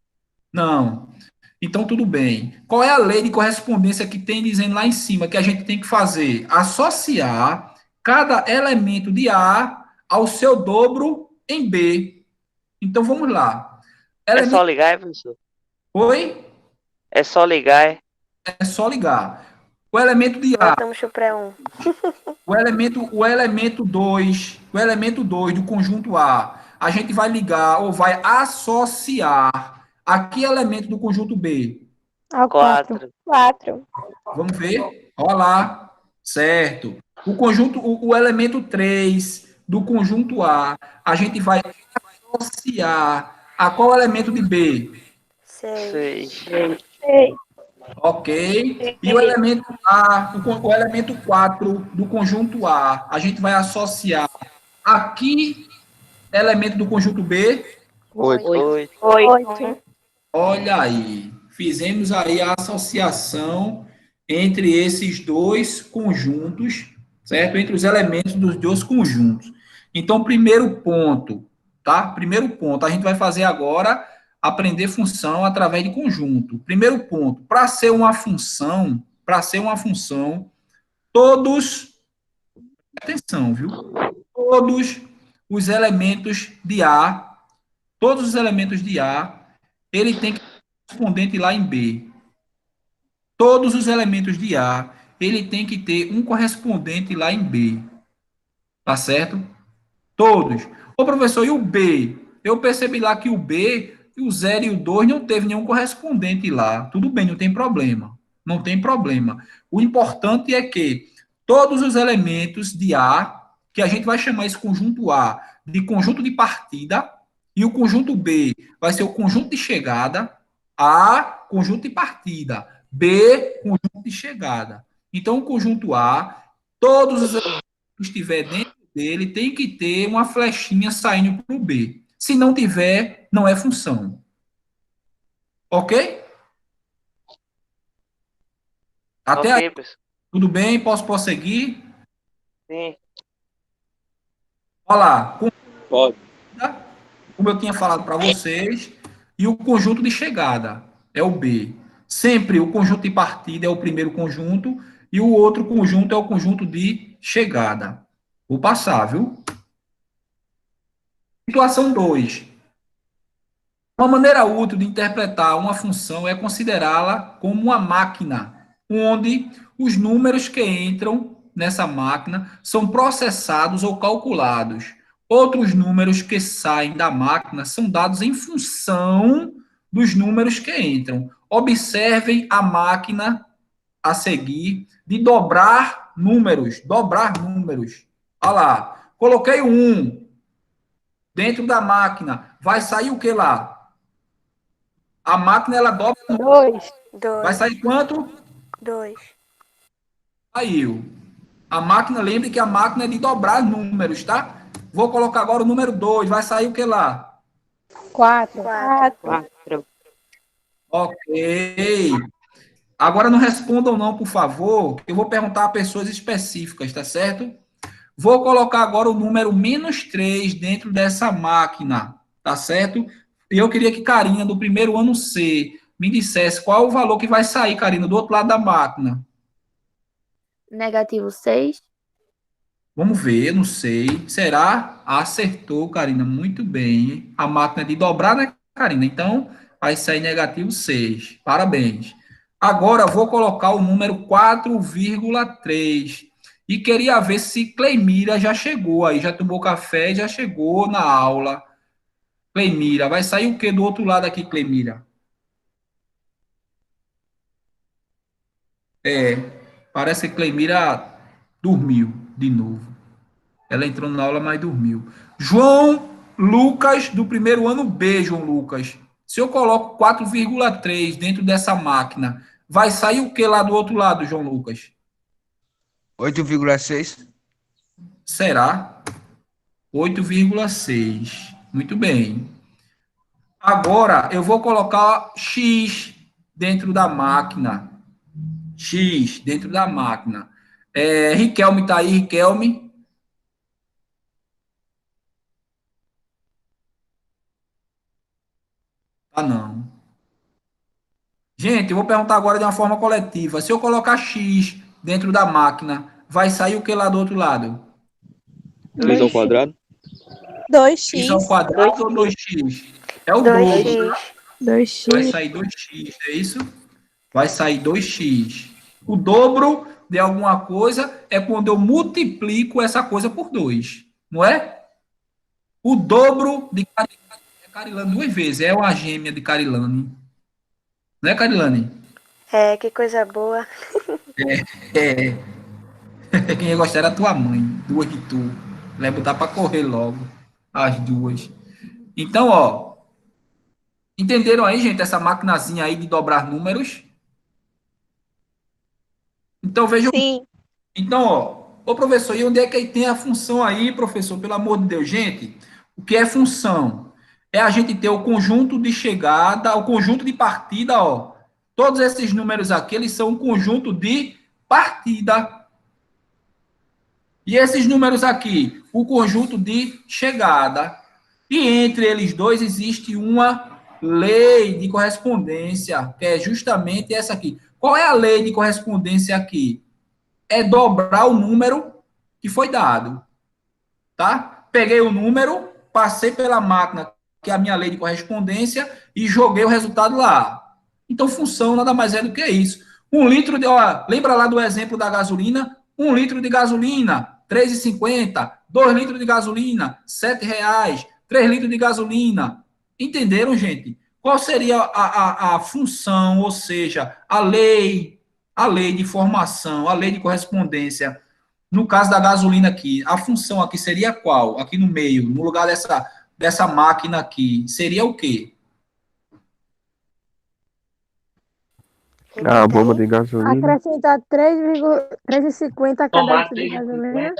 Speaker 1: Não. Então, tudo bem. Qual é a lei de correspondência que tem dizendo lá em cima que a gente tem que fazer? Associar cada elemento de A ao seu dobro em B. Então, vamos lá.
Speaker 3: É
Speaker 1: Elemento...
Speaker 3: só ligar, é, professor?
Speaker 1: Oi?
Speaker 3: É só ligar, é?
Speaker 1: É só ligar. O elemento de A,
Speaker 7: Voltamos pro pré-1.
Speaker 1: o elemento 2, o elemento 2 do conjunto A, a gente vai ligar ou vai associar a que elemento do conjunto B?
Speaker 6: Ao 4.
Speaker 3: 4.
Speaker 6: 4.
Speaker 1: Vamos ver? Olha lá. Certo. O elemento 3 do conjunto A gente vai associar a qual elemento de B?
Speaker 7: 6.
Speaker 3: 6.
Speaker 6: 6.
Speaker 1: Ok. E o elemento A, o elemento 4 do conjunto A gente vai associar a que elemento do conjunto B?
Speaker 4: 8.
Speaker 3: 8.
Speaker 6: 8.
Speaker 1: Olha aí. Fizemos aí a associação entre esses dois conjuntos, certo? Entre os elementos dos dois conjuntos. Então, primeiro ponto, tá? Primeiro ponto, a gente vai fazer agora aprender função através de conjunto. Primeiro ponto, para ser uma função, todos, atenção, viu? Todos os elementos de A, ele tem que ter correspondente lá em B. Todos os elementos de A, ele tem que ter um correspondente lá em B. Tá certo? Todos. Ô, professor, e o B? Eu percebi lá que o B, o 0 e o 2 não teve nenhum correspondente lá. Tudo bem, não tem problema. Não tem problema. O importante é que todos os elementos de A, que a gente vai chamar esse conjunto A de conjunto de partida, e o conjunto B vai ser o conjunto de chegada, A, conjunto de partida, B, conjunto de chegada. Então, o conjunto A, todos os elementos que estiver dentro dele tem que ter uma flechinha saindo para o B. Se não tiver, não é função. Ok? Até aí,
Speaker 3: Ok, professor.
Speaker 1: tudo bem? Posso prosseguir?
Speaker 3: Sim.
Speaker 1: Olha lá,
Speaker 3: Pode.
Speaker 1: como eu tinha falado para vocês, e o conjunto de chegada é o B. Sempre o conjunto de partida é o primeiro conjunto e o outro conjunto é o conjunto de chegada. Vou passar, viu? Situação 2. Uma maneira útil de interpretar uma função é considerá-la como uma máquina, onde os números que entram nessa máquina são processados ou calculados. Outros números que saem da máquina são dados em função dos números que entram. Observem a máquina a seguir de dobrar números. Dobrar números. Olha lá. Coloquei o 1 dentro da máquina. Vai sair o que lá? A máquina, ela dobra.
Speaker 6: 2.
Speaker 1: Vai
Speaker 7: 2.
Speaker 1: sair quanto?
Speaker 7: 2.
Speaker 1: Saiu. A máquina, lembre que a máquina é de dobrar números, tá? Vou colocar agora o número 2. Vai sair o que lá?
Speaker 8: 4.
Speaker 7: 4.
Speaker 1: Ok. Agora não respondam não, por favor. Eu vou perguntar a pessoas específicas, tá certo? Vou colocar agora o número -3 dentro dessa máquina, tá certo? E eu queria que Karina, do primeiro ano C, me dissesse qual o valor que vai sair, Karina, do outro lado da máquina.
Speaker 9: Negativo 6.
Speaker 1: Vamos ver, não sei. Será? Acertou, Karina, muito bem. A máquina é de dobrar, né, Karina? Então, vai sair negativo 6. Parabéns. Agora, vou colocar o número 4,3. E queria ver se Cleimira já chegou aí, já tomou café e já chegou na aula. Cleimira, vai sair o que do outro lado aqui, Cleimira? Parece que Cleimira dormiu de novo. Ela entrou na aula, mas dormiu. João Lucas, do primeiro ano B, João Lucas. Se eu coloco 4,3 dentro dessa máquina, vai sair o que lá do outro lado, João Lucas?
Speaker 10: 8,6.
Speaker 1: Será? 8,6. Muito bem. Agora, eu vou colocar X dentro da máquina. X dentro da máquina. Riquelme está aí, Riquelme? Ah, não. Gente, eu vou perguntar agora de uma forma coletiva. Se eu colocar X dentro da máquina, vai sair o que lá do outro lado?
Speaker 3: 2 ao quadrado?
Speaker 1: 2x ao
Speaker 6: 2x.
Speaker 1: quadrado ou 2x? É o dobro.
Speaker 7: 2x.
Speaker 1: Vai
Speaker 9: 2x.
Speaker 1: sair 2x, é isso? Vai sair 2x. O dobro de alguma coisa é quando eu multiplico essa coisa por 2, não é? O dobro de Carilane 2 vezes. É uma gêmea de Carilane. Não é, Carilane?
Speaker 7: É, que coisa boa.
Speaker 1: É. Quem ia gostar era a tua mãe. Duas de tu. Vai botar para correr logo. As duas. Então, ó. Entenderam aí, gente, essa maquinazinha aí de dobrar números? Então, vejam.
Speaker 6: Sim.
Speaker 1: Então, ó. Ô, professor, e onde é que tem a função aí, professor? Pelo amor de Deus, gente. O que é função? É a gente ter o conjunto de chegada, o conjunto de partida, ó. Todos esses números aqui, eles são um conjunto de partida. E esses números aqui, o conjunto de chegada. E entre eles dois existe uma lei de correspondência, que é justamente essa aqui. Qual é a lei de correspondência aqui? É dobrar o número que foi dado. Tá? Peguei o número, passei pela máquina, que é a minha lei de correspondência, e joguei o resultado lá. Então, função nada mais é do que isso. 1 litro de... Ó, lembra lá do exemplo da gasolina? 1 litro de gasolina, R$ 3,50. 2 litros de gasolina, R$ 7,00. 3 litros de gasolina. Entenderam, gente? Qual seria a função, ou seja, a lei de formação, a lei de correspondência? No caso da gasolina aqui, a função aqui seria qual? Aqui no meio, no lugar dessa máquina aqui, seria o quê?
Speaker 3: A bomba de gasolina.
Speaker 8: Acrescentar 3,50 a cada litro de gasolina.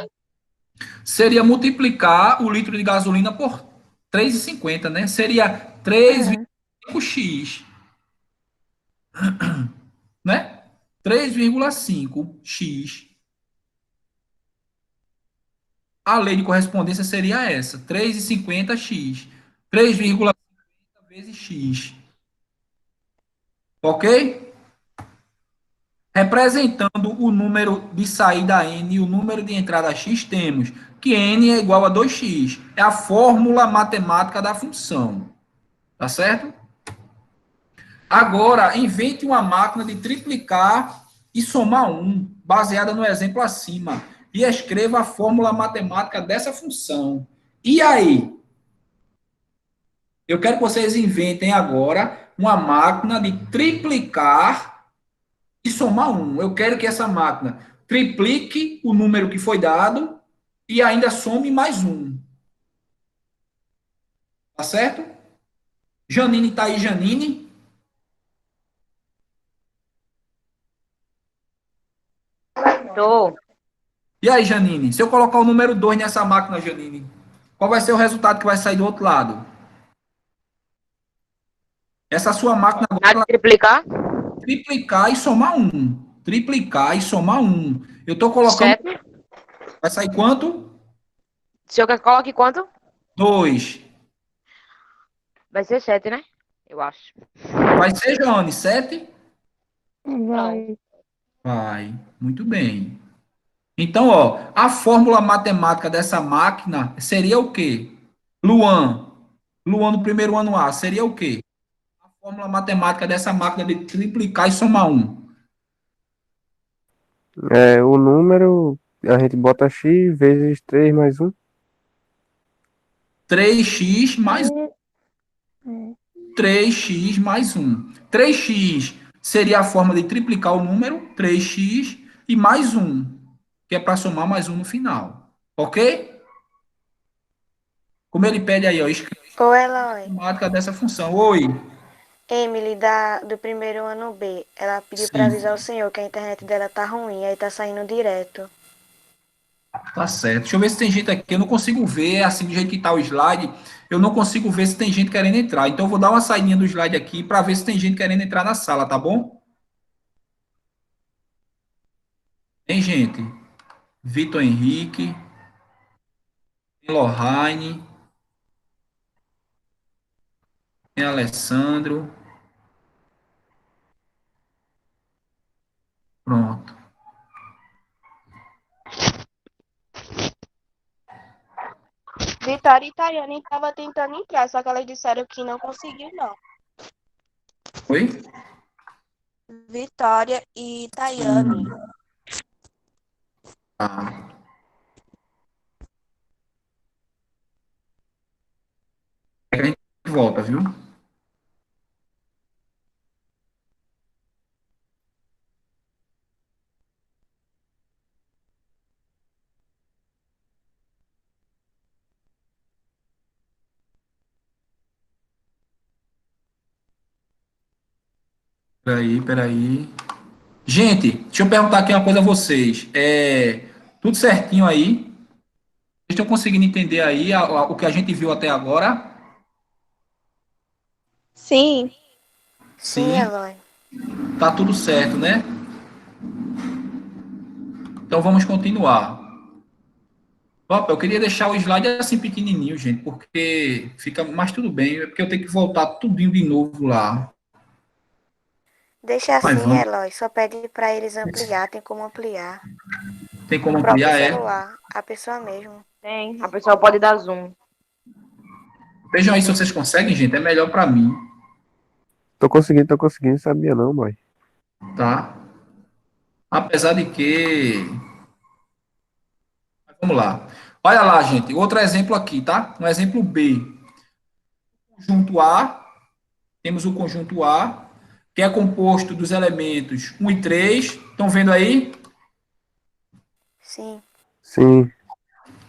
Speaker 1: Seria multiplicar o litro de gasolina por 3,50, né? Seria 3,5x. Né? 3,5x. A lei de correspondência seria essa, 3,50x. 3,50 vezes x. Ok? Representando o número de saída n e o número de entrada x, temos que n é igual a 2x. É a fórmula matemática da função. Tá certo? Agora, invente uma máquina de triplicar e somar 1, baseada no exemplo acima. E escreva a fórmula matemática dessa função. E aí? Eu quero que vocês inventem agora uma máquina de triplicar e somar 1. Eu quero que essa máquina triplique o número que foi dado e ainda some mais 1. Tá certo? Janine tá aí, Janine?
Speaker 8: Tô.
Speaker 1: E aí, Janine? Se eu colocar o número 2 nessa máquina, Janine, qual vai ser o resultado que vai sair do outro lado? Essa sua máquina agora
Speaker 8: Há de triplicar?
Speaker 1: vai triplicar e somar 1. Triplicar e somar 1. Eu estou colocando.
Speaker 8: 7.
Speaker 1: Vai sair quanto?
Speaker 8: Se eu coloque quanto?
Speaker 1: 2.
Speaker 8: Vai ser 7, né? Eu acho.
Speaker 1: Vai ser, Joane, 7?
Speaker 8: Vai.
Speaker 1: Vai. Muito bem. Então, ó, a fórmula matemática dessa máquina seria o quê? Luan. Luan do primeiro ano A, seria o quê? A fórmula matemática dessa máquina de triplicar e somar 1.
Speaker 4: O número, a gente bota x vezes 3 mais 1.
Speaker 1: 3x mais 3x mais 1. 3x seria a forma de triplicar o número, 3x e mais 1, que é para somar mais 1 no final. Ok? Como ele pede aí, ó, escreve
Speaker 7: Ô,
Speaker 1: a
Speaker 7: Eloy,
Speaker 1: matemática dessa função. Oi.
Speaker 7: Emily do primeiro ano B, ela pediu pra
Speaker 1: Sim,
Speaker 7: avisar o senhor que a internet dela tá ruim, aí tá saindo direto.
Speaker 1: tá certo. Deixa eu ver se tem gente aqui. Eu não consigo ver, assim, do jeito que tá o slide, eu não consigo ver se tem gente querendo entrar. Então, eu vou dar uma saidinha do slide aqui para ver se tem gente querendo entrar na sala, tá bom? Tem gente. Vitor Henrique, tem Lohane, tem Alessandro. Pronto.
Speaker 9: Vitória e Tayane estavam tentando entrar, só que elas disseram que não conseguiu, não.
Speaker 1: Oi?
Speaker 9: Vitória e Tayane.
Speaker 1: Tá. É que a gente volta, viu? Peraí, peraí. Gente, deixa eu perguntar aqui uma coisa a vocês. Tudo certinho aí? Vocês estão conseguindo entender aí o que a gente viu até agora?
Speaker 6: Sim.
Speaker 7: Sim,
Speaker 1: Sim,
Speaker 7: Eloy.
Speaker 1: tá tudo certo, né? Então vamos continuar. Opa, eu queria deixar o slide assim pequenininho, gente, porque fica, mas tudo bem, é porque eu tenho que voltar tudinho de novo lá.
Speaker 7: Deixa
Speaker 1: Mas
Speaker 7: assim,
Speaker 1: vamos,
Speaker 7: Eloy, só pede pra eles ampliar, tem como ampliar.
Speaker 1: tem
Speaker 7: No
Speaker 1: como
Speaker 7: próprio
Speaker 1: ampliar,
Speaker 7: celular, a pessoa mesmo.
Speaker 8: Tem. A pessoa pode dar zoom.
Speaker 1: Vejam aí se vocês conseguem, gente, é melhor para mim,
Speaker 4: Tô conseguindo, sabia não, mãe.
Speaker 1: tá? Apesar de que, vamos lá. Olha lá, gente, outro exemplo aqui, tá? Um exemplo B. Conjunto A, temos o conjunto A, que é composto dos elementos 1 e 3. Estão vendo aí?
Speaker 7: Sim,
Speaker 4: Sim,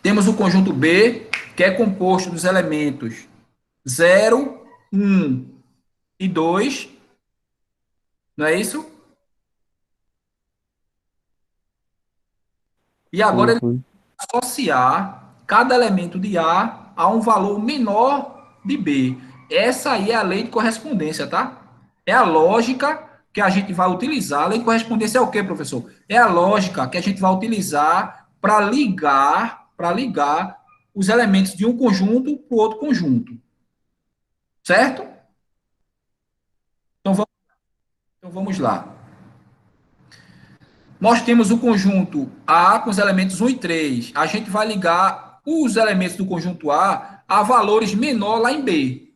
Speaker 1: Temos o conjunto B, que é composto dos elementos 0, 1 e 2. Não é isso? E agora ele
Speaker 4: sim.
Speaker 1: vai associar cada elemento de A um valor menor de B. Essa aí é a lei de correspondência, tá? É a lógica que a gente vai utilizar. A lei de correspondência é o quê, professor? É a lógica que a gente vai utilizar para ligar os elementos de um conjunto para o outro conjunto. Certo? Então vamos lá. Nós temos o conjunto A com os elementos 1 e 3. A gente vai ligar os elementos do conjunto A valores menor lá em B.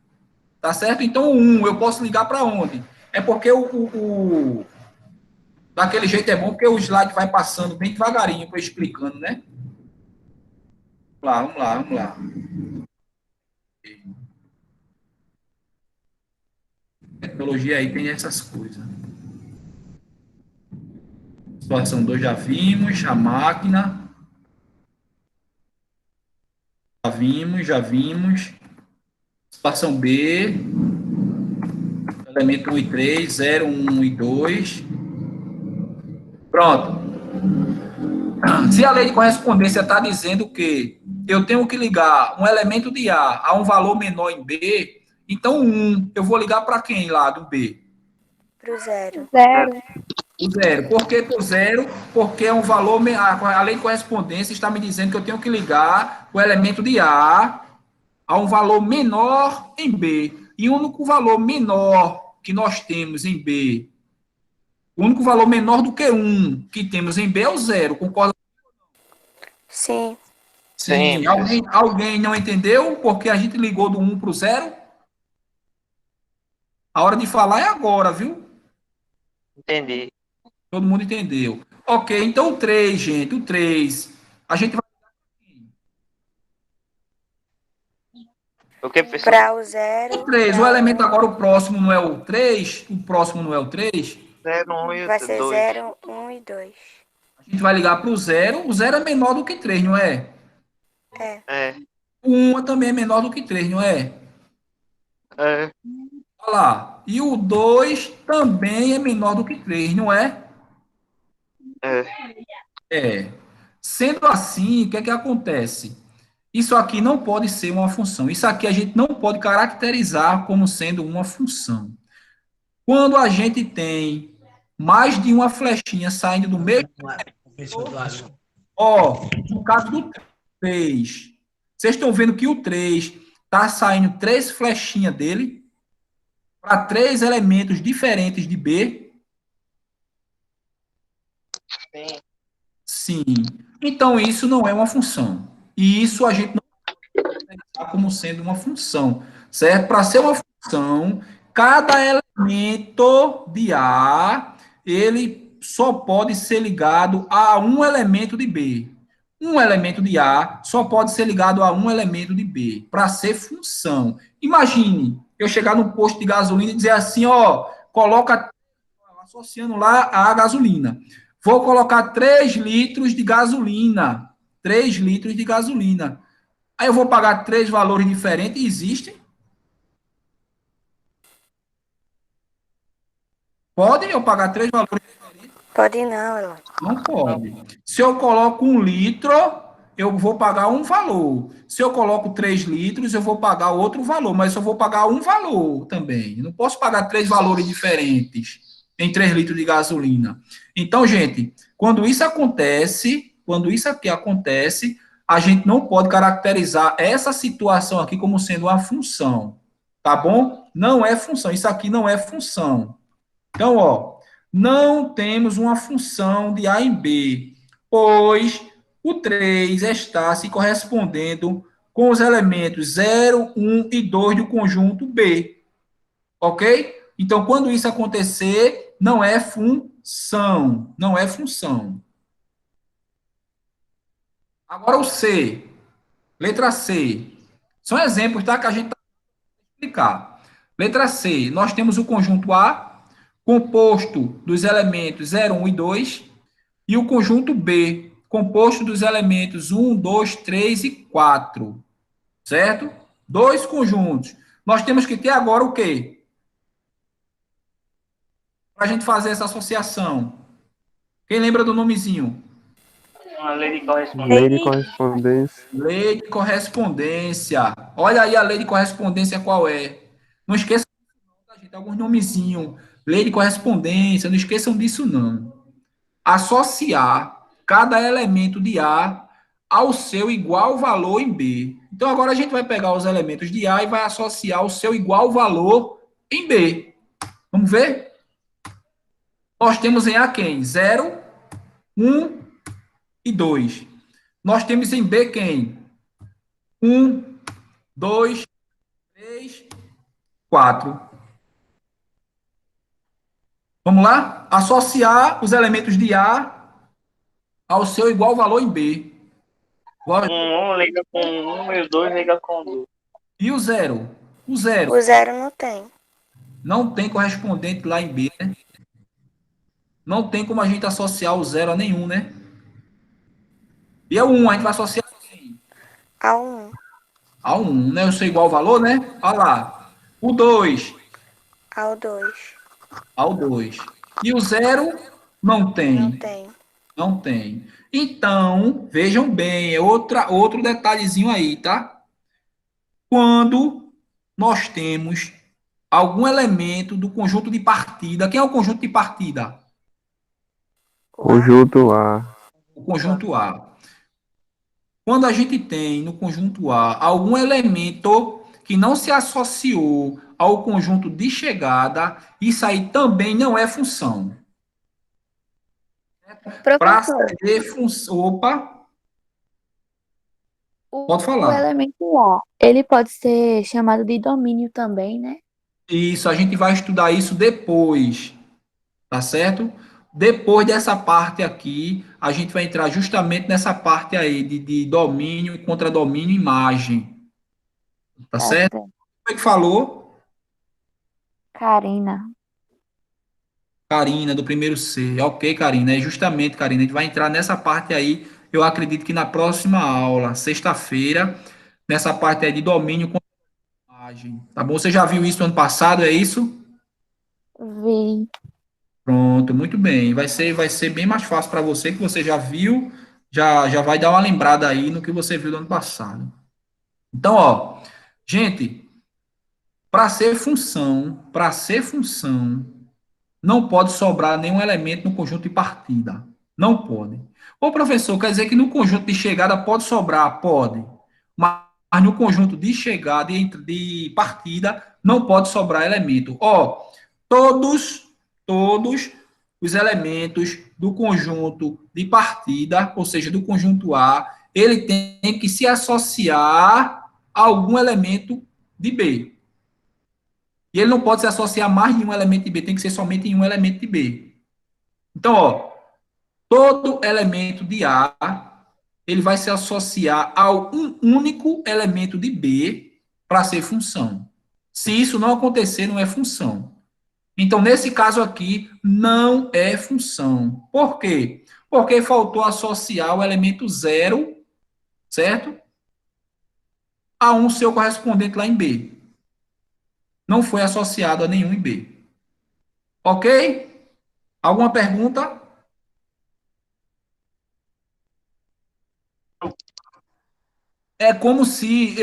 Speaker 1: Tá certo? Então, o 1 eu posso ligar para onde? É porque daquele jeito é bom, porque o slide vai passando bem devagarinho para explicando, né? Vamos lá, vamos lá, vamos lá. tecnologia aí tem essas coisas. Situação 2 já vimos, a máquina. Já vimos. Situação B, elemento 1 e 3, 0, 1 e 2. Pronto. Se a lei de correspondência está dizendo que eu tenho que ligar um elemento de A um valor menor em B, então 1, eu vou ligar para quem lá do B?
Speaker 7: Pro zero.
Speaker 8: Zero.
Speaker 1: O 0. Por que pro 0? Porque é um valor. A lei de correspondência está me dizendo que eu tenho que ligar o elemento de A um valor menor em B. E o único valor menor que nós temos em B, o único valor menor do que 1 que temos em B é o 0. Concorda?
Speaker 7: Sim.
Speaker 1: Sim. Alguém não entendeu porque a gente ligou do 1 para o 0? A hora de falar é agora, viu?
Speaker 10: Entendi.
Speaker 1: Todo mundo entendeu. Ok, então o 3, gente, o 3. A gente vai.
Speaker 10: O que, professor?
Speaker 7: Para o zero.
Speaker 1: O 3, o elemento agora, o próximo não é o 3? O próximo não é o 3?
Speaker 10: 0, 1 e
Speaker 7: Vai ser
Speaker 10: 2.
Speaker 7: 0, 1 e 2.
Speaker 1: A gente vai ligar para o 0. O 0 é menor do que 3, não é?
Speaker 10: É.
Speaker 1: O 1 também é menor do que 3, não é?
Speaker 10: É.
Speaker 1: Olha lá. E o 2 também é menor do que 3, não é?
Speaker 10: É.
Speaker 1: É. Sendo assim, o que é que acontece? Isso aqui não pode ser uma função. Isso aqui a gente não pode caracterizar como sendo uma função. Quando a gente tem mais de uma flechinha saindo do mesmo. Ó, no caso do 3, vocês estão vendo que o 3 está saindo 3 flechinhas dele para 3 elementos diferentes de B?
Speaker 10: Sim.
Speaker 1: Sim. Então, isso não é uma função. E isso a gente não pode caracterizar como sendo uma função, certo? Para ser uma função, cada elemento de A, ele só pode ser ligado a um elemento de B. Um elemento de A só pode ser ligado a um elemento de B, para ser função. Imagine eu chegar no posto de gasolina e dizer assim, ó, coloca, associando lá a gasolina. Vou colocar 3 litros de gasolina. 3 litros de gasolina. Aí eu vou pagar 3 valores diferentes. Existem? Pode eu pagar 3 valores diferentes?
Speaker 7: Pode não, Elon.
Speaker 1: Não pode. Se eu coloco 1 litro, eu vou pagar um valor. Se eu coloco 3 litros, eu vou pagar outro valor. Mas eu vou pagar um valor também. Eu não posso pagar 3 valores diferentes em 3 litros de gasolina. Então, gente, quando isso aqui acontece, a gente não pode caracterizar essa situação aqui como sendo uma função. Tá bom? Não é função. Isso aqui não é função. Então, ó, não temos uma função de A em B, pois o 3 está se correspondendo com os elementos 0, 1 e 2 do conjunto B. Ok? Então, quando isso acontecer, não é função. Não é função. Agora o C. Letra C. São exemplos, tá? Que a gente está explicar. Letra C. Nós temos o conjunto A, composto dos elementos 0, 1 e 2, e o conjunto B, composto dos elementos 1, 2, 3 e 4. Certo? 2 conjuntos. Nós temos que ter agora o quê? Para a gente fazer essa associação. Quem lembra do nomezinho?
Speaker 10: Uma lei de correspondência.
Speaker 4: Lei de correspondência.
Speaker 1: Lei de correspondência. Olha aí a lei de correspondência qual é. Não esqueçam, gente, alguns nomezinhos. Lei de correspondência, não esqueçam disso não. Associar cada elemento de A ao seu igual valor em B. Então agora a gente vai pegar os elementos de A e vai associar o seu igual valor em B. Vamos ver? Nós temos em A quem? 0, 1 e 2. Nós temos em B quem? 1, 2, 3, 4. Vamos lá? Associar os elementos de A ao seu igual valor em B.
Speaker 10: Um liga com 1 e o 2 liga com 2.
Speaker 1: E o 0? O 0.
Speaker 7: O zero não tem.
Speaker 1: Não tem correspondente lá em B, né? Não tem como a gente associar o 0 a nenhum, né? E é o 1, a gente vai associar
Speaker 7: A 1.
Speaker 1: a 1, né? Eu sou igual ao valor, né? Olha lá. O 2
Speaker 7: Ao 2.
Speaker 1: ao 2. E o 0 não
Speaker 7: Não
Speaker 1: tem.
Speaker 7: tem.
Speaker 1: Não tem. Então, vejam bem, é outro detalhezinho aí, tá? Quando nós temos algum elemento do conjunto de partida, quem é o conjunto de partida?
Speaker 7: O A.
Speaker 4: Conjunto A.
Speaker 1: O conjunto A. Quando a gente tem no conjunto A algum elemento que não se associou ao conjunto de chegada, isso aí também não é função. Para
Speaker 11: Professor,
Speaker 1: ser função. Opa, pode
Speaker 11: o
Speaker 1: falar.
Speaker 11: elemento A, ele pode ser chamado de domínio também, né?
Speaker 1: Isso, a gente vai estudar isso depois, tá certo? Depois dessa parte aqui, a gente vai entrar justamente nessa parte aí de domínio, contra domínio, imagem, tá
Speaker 11: Tá
Speaker 1: certo?
Speaker 11: certo.
Speaker 1: Como é que falou?
Speaker 11: Karina.
Speaker 1: Karina, do primeiro C. Ok, Karina, é justamente, Karina, a gente vai entrar nessa parte aí, eu acredito que na próxima aula, sexta-feira, nessa parte aí de domínio contra imagem, tá bom? Você já viu isso no ano passado, é isso?
Speaker 11: Vi.
Speaker 1: Pronto, muito bem. Vai ser bem mais fácil para você, que você já viu, já vai dar uma lembrada aí no que você viu do ano passado. Então, ó, gente, para ser função, não pode sobrar nenhum elemento no conjunto de partida. Não pode. Ô, professor, quer dizer que no conjunto de chegada pode sobrar? Pode. Mas no conjunto de chegada e de partida não pode sobrar elemento. Ó, todos os elementos do conjunto de partida, ou seja, do conjunto A, ele tem que se associar a algum elemento de B. E ele não pode se associar a mais de um elemento de B, tem que ser somente em um elemento de B. Então, ó, todo elemento de A, ele vai se associar a um único elemento de B para ser função. Se isso não acontecer, não é função. Então, nesse caso aqui, não é função. Por quê? Porque faltou associar o elemento 0, certo? A um seu correspondente lá em B. Não foi associado a nenhum em B. Ok? Alguma pergunta? É como se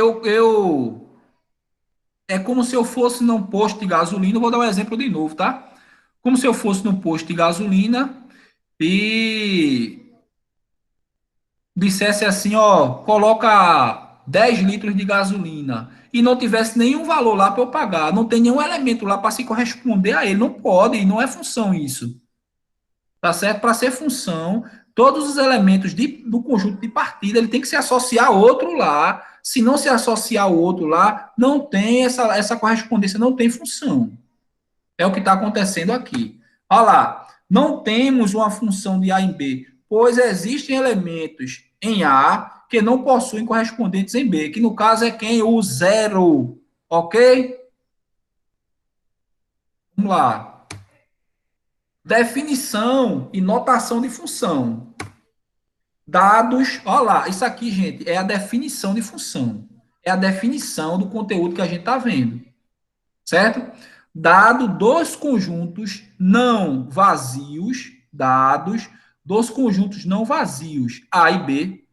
Speaker 1: é como se eu fosse num posto de gasolina, vou dar um exemplo de novo, tá? Como se eu fosse num posto de gasolina e dissesse assim, ó, coloca 10 litros de gasolina e não tivesse nenhum valor lá para eu pagar, não tem nenhum elemento lá para se corresponder a ele, não pode, não é função isso. Tá certo? Para ser função, todos os elementos do conjunto de partida, ele tem que se associar a outro lá. Se não se associar ao outro lá, não tem essa correspondência, não tem função. É o que está acontecendo aqui. Olha lá, não temos uma função de A em B, pois existem elementos em A que não possuem correspondentes em B, que no caso é quem? O zero. Ok? Vamos lá. Definição e notação de função. Dados, olha lá, isso aqui, gente, é a definição de função. É a definição do conteúdo que a gente está vendo. Certo? Dado dos conjuntos não vazios, dados dos conjuntos não vazios, A e B,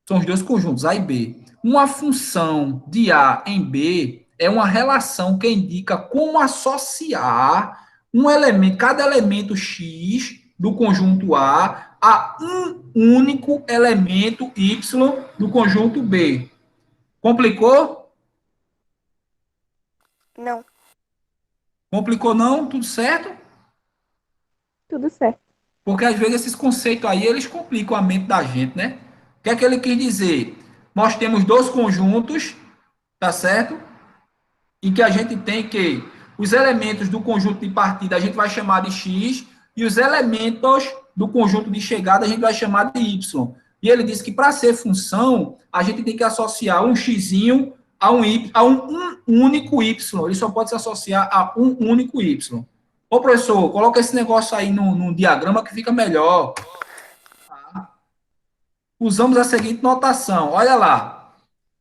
Speaker 1: são os dois conjuntos, A e B. Uma função de A em B é uma relação que indica como associar um elemento, cada elemento X do conjunto A um único elemento Y do conjunto B. Complicou?
Speaker 7: Não.
Speaker 1: Complicou não? Tudo certo?
Speaker 6: Tudo certo.
Speaker 1: Porque às vezes esses conceitos aí, eles complicam a mente da gente, né? O que é que ele quis dizer? Nós temos dois conjuntos, tá certo? Em que a gente tem que os elementos do conjunto de partida a gente vai chamar de X e os elementos do conjunto de chegada a gente vai chamar de Y. E ele disse que para ser função, a gente tem que associar um Xzinho a um único Y. Ele só pode se associar a um único Y. Ô, professor, coloca esse negócio aí no diagrama que fica melhor. Usamos a seguinte notação. Olha lá.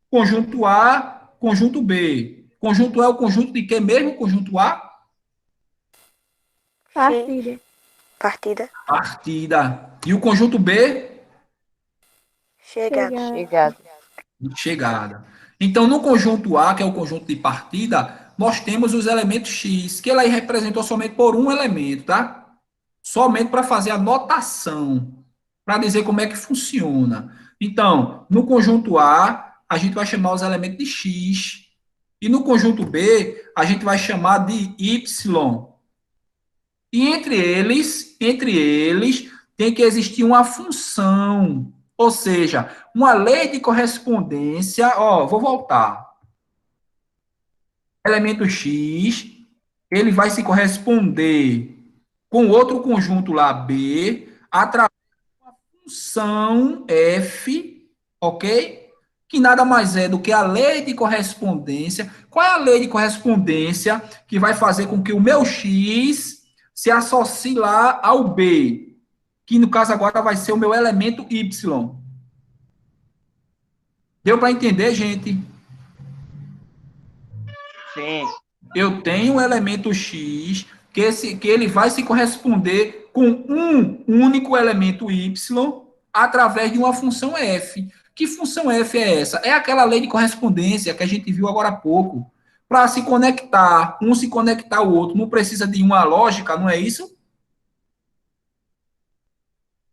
Speaker 1: Conjunto A, conjunto B. Conjunto A é o conjunto de quê mesmo? Conjunto A?
Speaker 6: Partida.
Speaker 7: Partida.
Speaker 1: Partida. E o conjunto B?
Speaker 7: Chegada.
Speaker 1: Chegada. Então, no conjunto A, que é o conjunto de partida, nós temos os elementos X, que ele aí representou somente por um elemento, tá? Somente para fazer a notação, para dizer como é que funciona. Então, no conjunto A, a gente vai chamar os elementos de X. E no conjunto B, a gente vai chamar de Y. E entre eles, tem que existir uma função. Ou seja, uma lei de correspondência. Ó, vou voltar. Elemento X, ele vai se corresponder com outro conjunto lá, B, através de uma função F, ok? Que nada mais é do que a lei de correspondência. Qual é a lei de correspondência que vai fazer com que o meu X se associe lá ao B? Que no caso agora vai ser o meu elemento Y. Deu para entender, gente?
Speaker 10: Sim.
Speaker 1: Eu tenho um elemento X que ele vai se corresponder com um único elemento Y através de uma função F. Que função F é essa? É aquela lei de correspondência que a gente viu agora há pouco. Para se conectar, um se conectar ao outro, não precisa de uma lógica, não é isso?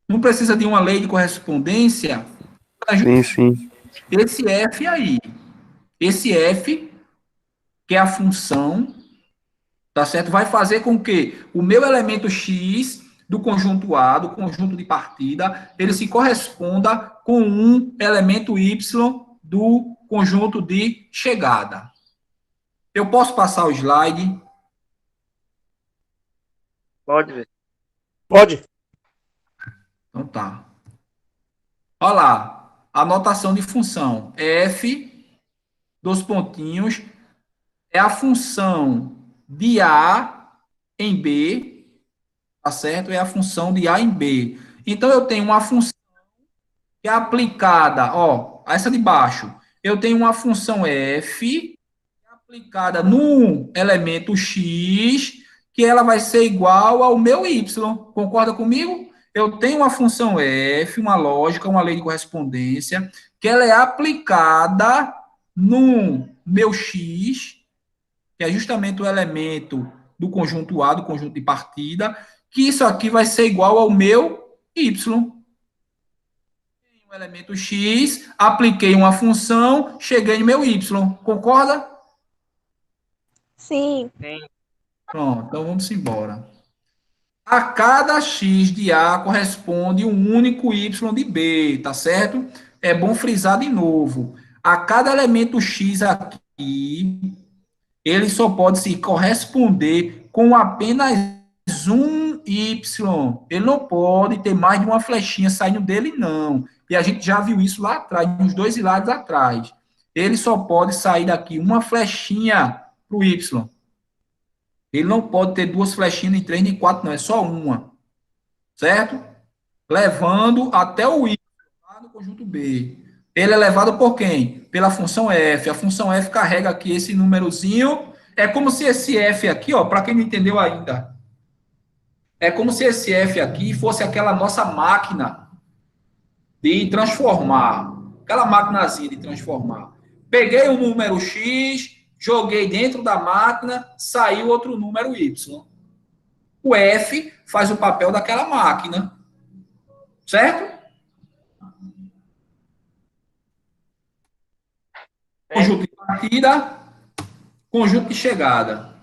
Speaker 1: Não precisa de uma lei de correspondência?
Speaker 4: Sim.
Speaker 1: Esse F aí. Esse F, que é a função, tá certo? Vai fazer com que o meu elemento X do conjunto A, do conjunto de partida, ele se corresponda com um elemento Y do conjunto de chegada. Eu posso passar o slide?
Speaker 10: Pode ver.
Speaker 12: Pode.
Speaker 1: Então tá. Olha lá, a notação de função. F, dos pontinhos, é a função de A em B, tá certo? É a função de A em B. Então, eu tenho uma função que é aplicada, ó, essa de baixo. Eu tenho uma função F aplicada no elemento X, que ela vai ser igual ao meu Y. Concorda comigo? Eu tenho uma função F, uma lógica, uma lei de correspondência, que ela é aplicada no meu X, que é justamente o elemento do conjunto A, do conjunto de partida, que isso aqui vai ser igual ao meu Y. Um elemento X, apliquei uma função, cheguei no meu Y. Concorda?
Speaker 6: Sim.
Speaker 1: Pronto, então vamos embora. A cada X de A corresponde um único Y de B, tá certo? É bom frisar de novo. A cada elemento X aqui, ele só pode se corresponder com apenas um Y. Ele não pode ter mais de uma flechinha saindo dele, não. E a gente já viu isso lá atrás, nos dois lados atrás. Ele só pode sair daqui uma flechinha para o Y. Ele não pode ter duas flechinhas, nem três, nem quatro, não. É só uma. Certo? Levando até o Y, lá no conjunto B. Ele é levado por quem? Pela função F. A função F carrega aqui esse númerozinho. É como se esse F aqui, ó, para quem não entendeu ainda, é como se esse F aqui fosse aquela nossa máquina de transformar. Aquela maquinazinha de transformar. Peguei o número X, joguei dentro da máquina, saiu outro número Y. O F faz o papel daquela máquina. Certo? Conjunto de partida, conjunto de chegada.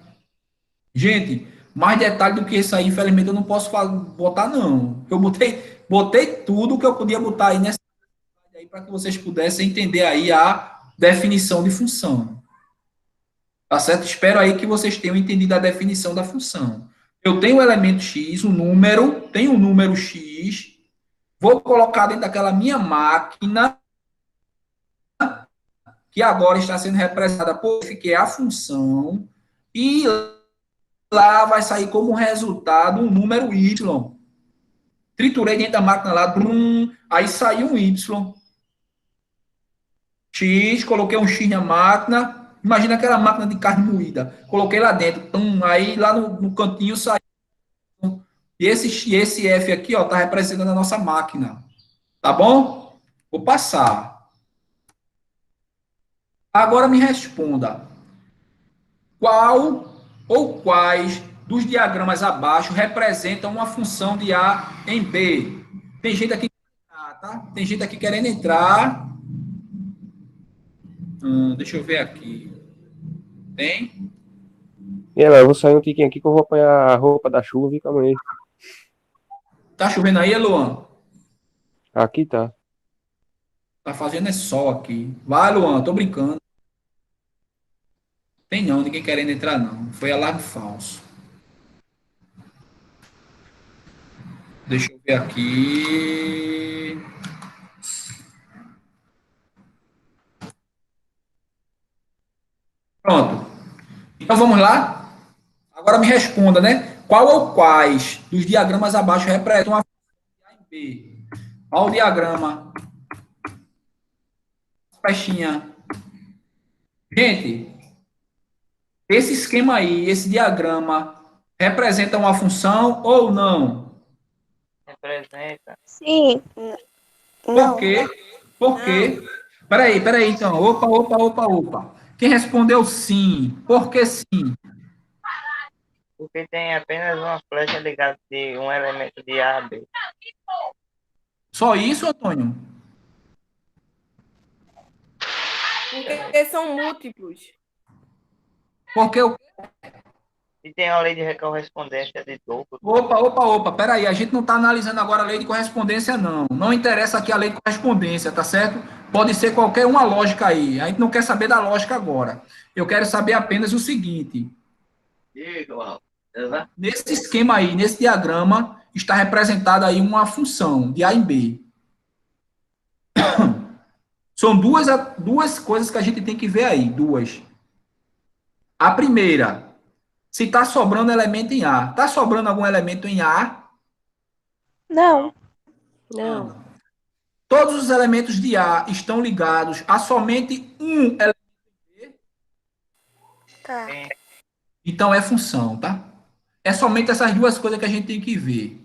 Speaker 1: Gente, mais detalhe do que isso aí, infelizmente, eu não posso botar, não. Eu botei tudo que eu podia botar aí nessa aí para que vocês pudessem entender aí a definição de função. Tá certo? Espero aí que vocês tenham entendido a definição da função. Eu tenho um elemento X, um número, tenho um número X, vou colocar dentro daquela minha máquina, que agora está sendo representada por F, que é a função, e lá vai sair como resultado um número Y. Triturei dentro da máquina lá, aí saiu um Y. X, coloquei um X na máquina, imagina aquela máquina de carne moída, coloquei lá dentro, aí lá no cantinho saiu. E esse F aqui, ó, tá representando a nossa máquina. Tá bom? Vou passar. Agora me responda. Qual ou quais dos diagramas abaixo representam uma função de A em B? Tem gente aqui, tá? Tem gente aqui querendo entrar. Deixa eu ver aqui. Tem?
Speaker 4: E aí, eu vou sair um tiquinho aqui que eu vou apanhar a roupa da chuva e calma aí.
Speaker 1: Tá chovendo aí, Luan?
Speaker 4: Aqui tá.
Speaker 1: Tá fazendo é sol aqui. Vai, Luan, tô brincando. Tem não, ninguém querendo entrar não. Foi alarme falso. Deixa eu ver aqui. Pronto. Então vamos lá? Agora me responda, né? Qual ou quais dos diagramas abaixo representam a função A em B? Olha o diagrama. Peixinha. Gente, esse esquema aí, esse diagrama, representa uma função ou não?
Speaker 10: Representa.
Speaker 6: Sim.
Speaker 1: Por quê? Por quê? Peraí, então. Opa. Quem respondeu sim? Por que sim?
Speaker 10: Porque tem apenas uma flecha ligada de um elemento de A a B.
Speaker 1: Só isso, Antônio?
Speaker 5: Porque são múltiplos.
Speaker 1: Porque o
Speaker 10: E tem a lei de correspondência de dobro.
Speaker 1: Opa, peraí, a gente não está analisando agora a lei de correspondência, não. Não interessa aqui a lei de correspondência, tá certo? Pode ser qualquer uma lógica aí. A gente não quer saber da lógica agora. Eu quero saber apenas o seguinte. Nesse esquema aí, nesse diagrama, está representada aí uma função de A em B. São duas coisas que a gente tem que ver aí, duas. A primeira, se está sobrando elemento em A. Está sobrando algum elemento em A?
Speaker 6: Não.
Speaker 11: Não.
Speaker 1: Todos os elementos de A estão ligados a somente um elemento em B?
Speaker 7: Tá.
Speaker 1: Então é função, tá? É somente essas duas coisas que a gente tem que ver.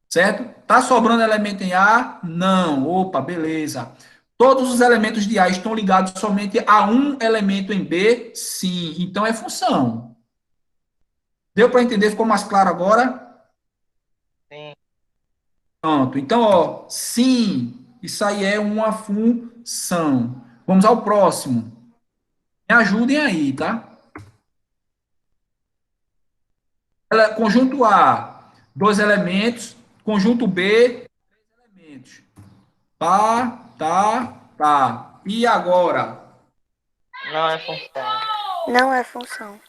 Speaker 1: Certo? Tá sobrando elemento em A? Não. Opa, beleza. Todos os elementos de A estão ligados somente a um elemento em B? Sim. Então é função. Deu para entender? Ficou mais claro agora?
Speaker 10: Sim.
Speaker 1: Pronto. Então, ó, sim, isso aí é uma função. Vamos ao próximo. Me ajudem aí, tá? Conjunto A, 2 elementos. Conjunto B, 3 elementos. Tá. E agora?
Speaker 10: Não é função.
Speaker 7: Não é função.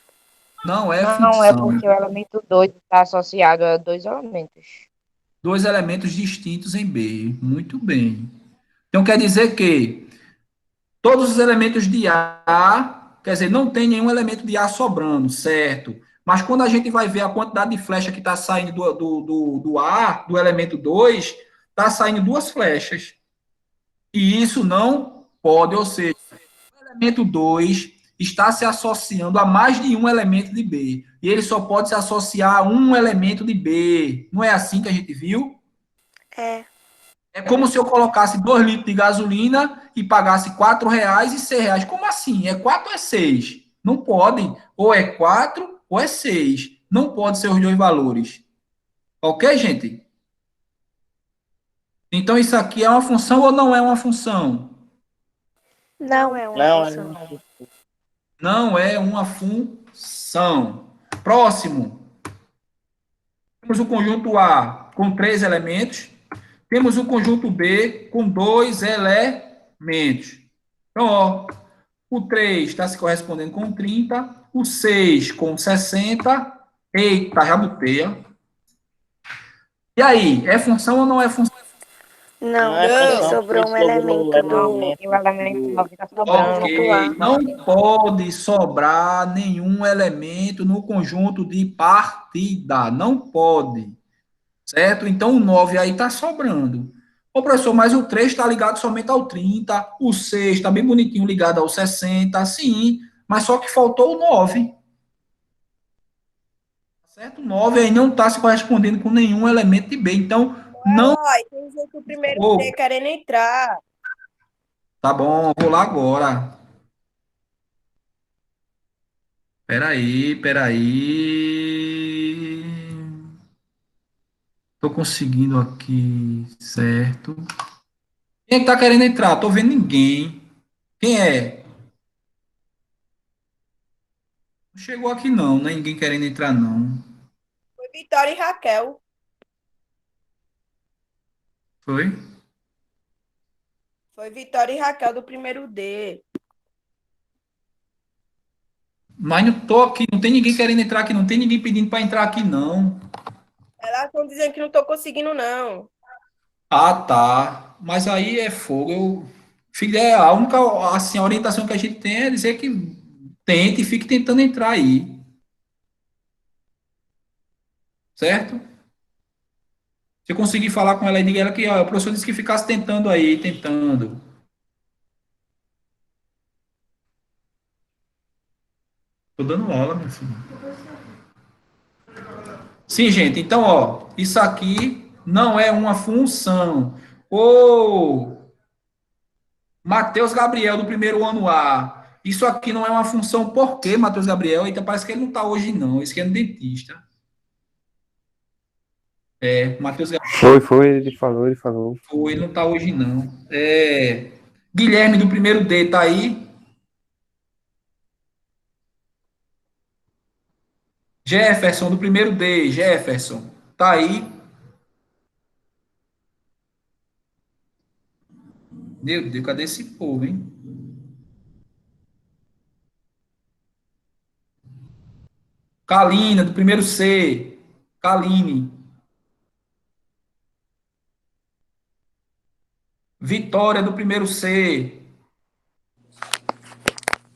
Speaker 1: Não é
Speaker 12: Não é
Speaker 1: função.
Speaker 12: porque o elemento 2 está associado a dois elementos.
Speaker 1: 2 elementos distintos em B. Muito bem. Então, quer dizer que todos os elementos de A, quer dizer, não tem nenhum elemento de A sobrando, certo? Mas quando a gente vai ver a quantidade de flecha que está saindo do A, do elemento 2, está saindo 2 flechas. E isso não pode, ou seja, o elemento 2 está se associando a mais de um elemento de B. E ele só pode se associar a um elemento de B. Não é assim que a gente viu?
Speaker 7: É.
Speaker 1: É como se eu colocasse 2 litros de gasolina e pagasse R$ 4,00 e R$ 6,00. Como assim? É 4 ou é 6? Não pode. Ou é 4 ou é 6. Não pode ser os dois valores. Ok, gente? Então, isso aqui é uma função ou não é uma função?
Speaker 7: Não é uma função.
Speaker 1: Não é uma função. Próximo. Temos o conjunto A com 3 elementos. Temos o conjunto B com 2 elementos. Então, ó, o 3 está se correspondendo com 30, o 6 com 60. Eita, já botei, ó. E aí, é função ou não é função?
Speaker 7: Não,
Speaker 10: é
Speaker 7: porque
Speaker 10: função,
Speaker 7: sobrou um
Speaker 10: porque sobrou
Speaker 7: elemento
Speaker 10: o
Speaker 7: do
Speaker 10: elemento
Speaker 12: O elemento
Speaker 10: do...
Speaker 12: 9 tá sobrando.
Speaker 1: Ok, não pode sobrar nenhum elemento no conjunto de partida. Não pode. Certo? Então o 9 aí está sobrando. Ô, professor, mas o 3 está ligado somente ao 30, o 6 está bem bonitinho ligado ao 60, sim, mas só que faltou o 9. Certo? O 9 aí não está se correspondendo com nenhum elemento de B. Então, não.
Speaker 13: Ai, tem gente do primeiro
Speaker 1: Ô,
Speaker 13: D querendo entrar.
Speaker 1: tá bom, vou lá agora. Peraí. Tô conseguindo aqui, certo? Quem é que tá querendo entrar? Tô vendo ninguém. Quem é? Não chegou aqui não, né? Ninguém querendo entrar não.
Speaker 13: Foi Vitória e Raquel.
Speaker 1: Foi?
Speaker 13: Foi Vitória e Raquel do primeiro D.
Speaker 1: Mas não tô aqui, não tem ninguém querendo entrar aqui, não tem ninguém pedindo para entrar aqui não.
Speaker 13: Elas estão dizendo que não estou conseguindo, não.
Speaker 1: Ah, tá. Mas aí é fogo. Filho, a única assim, a orientação que a gente tem é dizer que tente e fique tentando entrar aí. Certo? Se eu conseguir falar com ela e diga ela que ó, o professor disse que ficasse tentando aí, tentando. Tô dando aula, meu filho. Sim, gente. Então, ó, isso aqui não é uma função. Ô, Matheus Gabriel, do primeiro ano A. Isso aqui não é uma função, por quê, Matheus Gabriel? Eita, parece que ele não está hoje, não. Esse aqui é no dentista. Matheus Gabriel.
Speaker 4: Foi, ele falou.
Speaker 1: Foi, ele não está hoje, não. Guilherme, do primeiro D, tá aí? Jefferson, do primeiro D. Jefferson, tá aí? Meu Deus, cadê esse povo, hein? Kalina, do primeiro C. Kaline. Vitória, do primeiro C.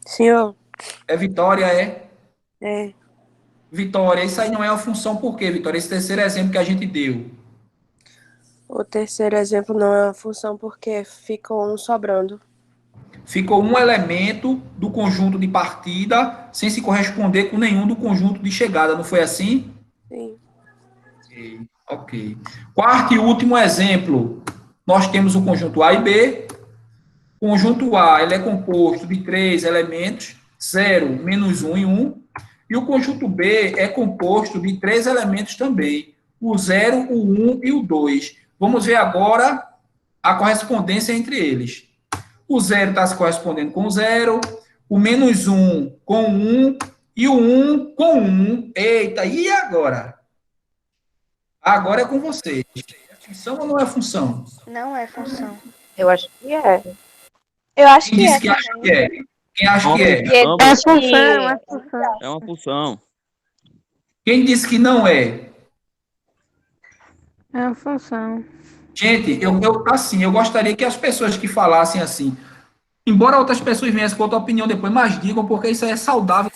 Speaker 9: Senhor,
Speaker 1: É Vitória, é?
Speaker 9: é.
Speaker 1: Vitória, isso aí não é uma função por quê, Vitória? Esse terceiro exemplo que a gente deu.
Speaker 9: O terceiro exemplo não é uma função porque ficou um sobrando.
Speaker 1: Ficou um elemento do conjunto de partida sem se corresponder com nenhum do conjunto de chegada, não foi assim?
Speaker 9: Sim.
Speaker 1: Ok. Quarto e último exemplo. Nós temos o conjunto A e B. O conjunto A ele é composto de 3 elementos, 0, -1 e 1. E o conjunto B é composto de 3 elementos também, o 0, o 1 e o 2. Vamos ver agora a correspondência entre eles. O 0 está se correspondendo com o 0, o -1 com o 1 e o 1 com o 1. Eita, e agora? Agora é com vocês. É função ou não é função?
Speaker 7: Não é função.
Speaker 12: Eu acho que é.
Speaker 6: Eu acho
Speaker 1: Quem
Speaker 6: que
Speaker 1: disse
Speaker 6: é
Speaker 1: que acha
Speaker 6: também.
Speaker 1: que é? Quem acha que é?
Speaker 12: Porque
Speaker 8: É
Speaker 12: diz
Speaker 8: função,
Speaker 12: que
Speaker 8: é função.
Speaker 14: É uma função.
Speaker 1: Quem disse que não é?
Speaker 8: É uma função.
Speaker 1: Gente, eu gostaria que as pessoas que falassem assim, embora outras pessoas venham com outra opinião depois, mas digam, porque isso aí é saudável.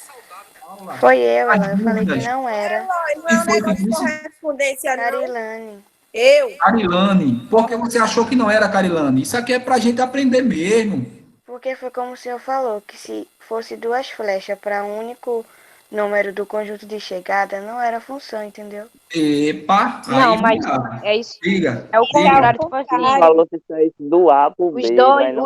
Speaker 7: Foi eu,
Speaker 1: As
Speaker 7: Elan. Eu falei que
Speaker 1: dúvidas.
Speaker 7: não era.
Speaker 13: Não é um negócio de correspondência, não.
Speaker 7: Carilane.
Speaker 13: Eu?
Speaker 1: Carilane, por que você achou que não era, Carilane? Isso aqui é pra gente aprender mesmo.
Speaker 7: Porque foi como o senhor falou, que se fosse 2 flechas para um único número do conjunto de chegada, não era função, entendeu?
Speaker 1: Epa,
Speaker 12: Não,
Speaker 1: aí
Speaker 12: mas
Speaker 1: diga.
Speaker 12: é isso.
Speaker 1: Diga.
Speaker 12: É o contrário, tipo
Speaker 3: Ele
Speaker 12: assim.
Speaker 3: falou que saísse do A pro
Speaker 12: Os
Speaker 3: B,
Speaker 12: dois,
Speaker 3: mas não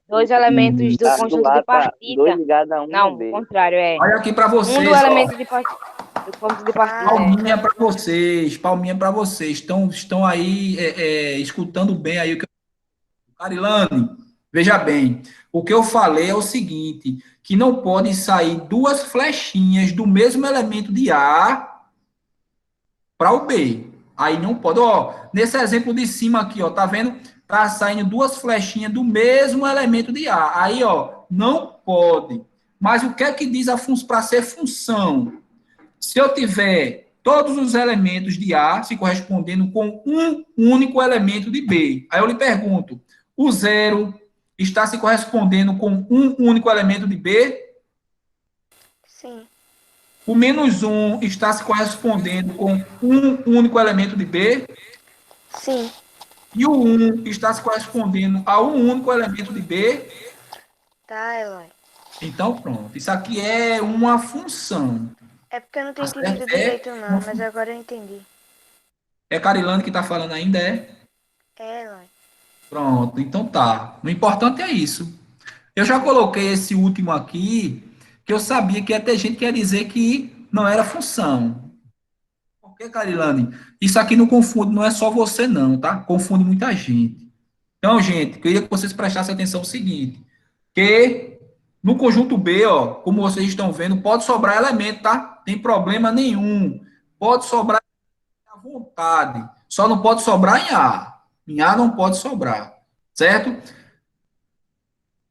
Speaker 12: dois elementos do
Speaker 3: do
Speaker 12: conjunto
Speaker 3: A
Speaker 12: de
Speaker 3: tá
Speaker 12: partida.
Speaker 3: 2 ligados a 1
Speaker 12: Não,
Speaker 3: no
Speaker 12: o
Speaker 3: B.
Speaker 12: contrário, é.
Speaker 1: Olha aqui pra
Speaker 12: Um
Speaker 1: vocês,
Speaker 12: do
Speaker 1: ó.
Speaker 12: elemento de partida. Do conjunto de partida.
Speaker 1: Palminha pra vocês, palminha pra vocês. Estão aí escutando bem aí o que eu... Carilane, veja bem. O que eu falei é o seguinte, que não pode sair 2 flechinhas do mesmo elemento de A para o B. Aí não pode. Ó, nesse exemplo de cima aqui, ó, tá vendo? Tá saindo 2 flechinhas do mesmo elemento de A. Aí, ó, não pode. Mas o que é que diz a função para ser função? Se eu tiver todos os elementos de A se correspondendo com um único elemento de B. Aí eu lhe pergunto, o 0 está se correspondendo com um único elemento de B?
Speaker 7: Sim.
Speaker 1: O -1 está se correspondendo com um único elemento de B?
Speaker 7: Sim.
Speaker 1: E o 1 está se correspondendo a um único elemento de B?
Speaker 7: Tá, Eloy.
Speaker 1: Então, pronto. Isso aqui é uma função.
Speaker 7: É porque eu não tenho
Speaker 1: Tá
Speaker 7: entendido
Speaker 1: certo?
Speaker 7: direito, não, mas agora eu entendi.
Speaker 1: É Carilane que está falando ainda, é?
Speaker 7: É, Eloy.
Speaker 1: Pronto, então tá. O importante é isso. Eu já coloquei esse último aqui, que eu sabia que ia ter gente que ia dizer que não era função. Por que, Carilane? Isso aqui não confunde, não é só você não, tá? Confunde muita gente. Então, gente, queria que vocês prestassem atenção no seguinte, que no conjunto B, ó, como vocês estão vendo, pode sobrar elemento, tá? Tem problema nenhum. Pode sobrar à vontade. Só não pode sobrar em A. Em A não pode sobrar, certo?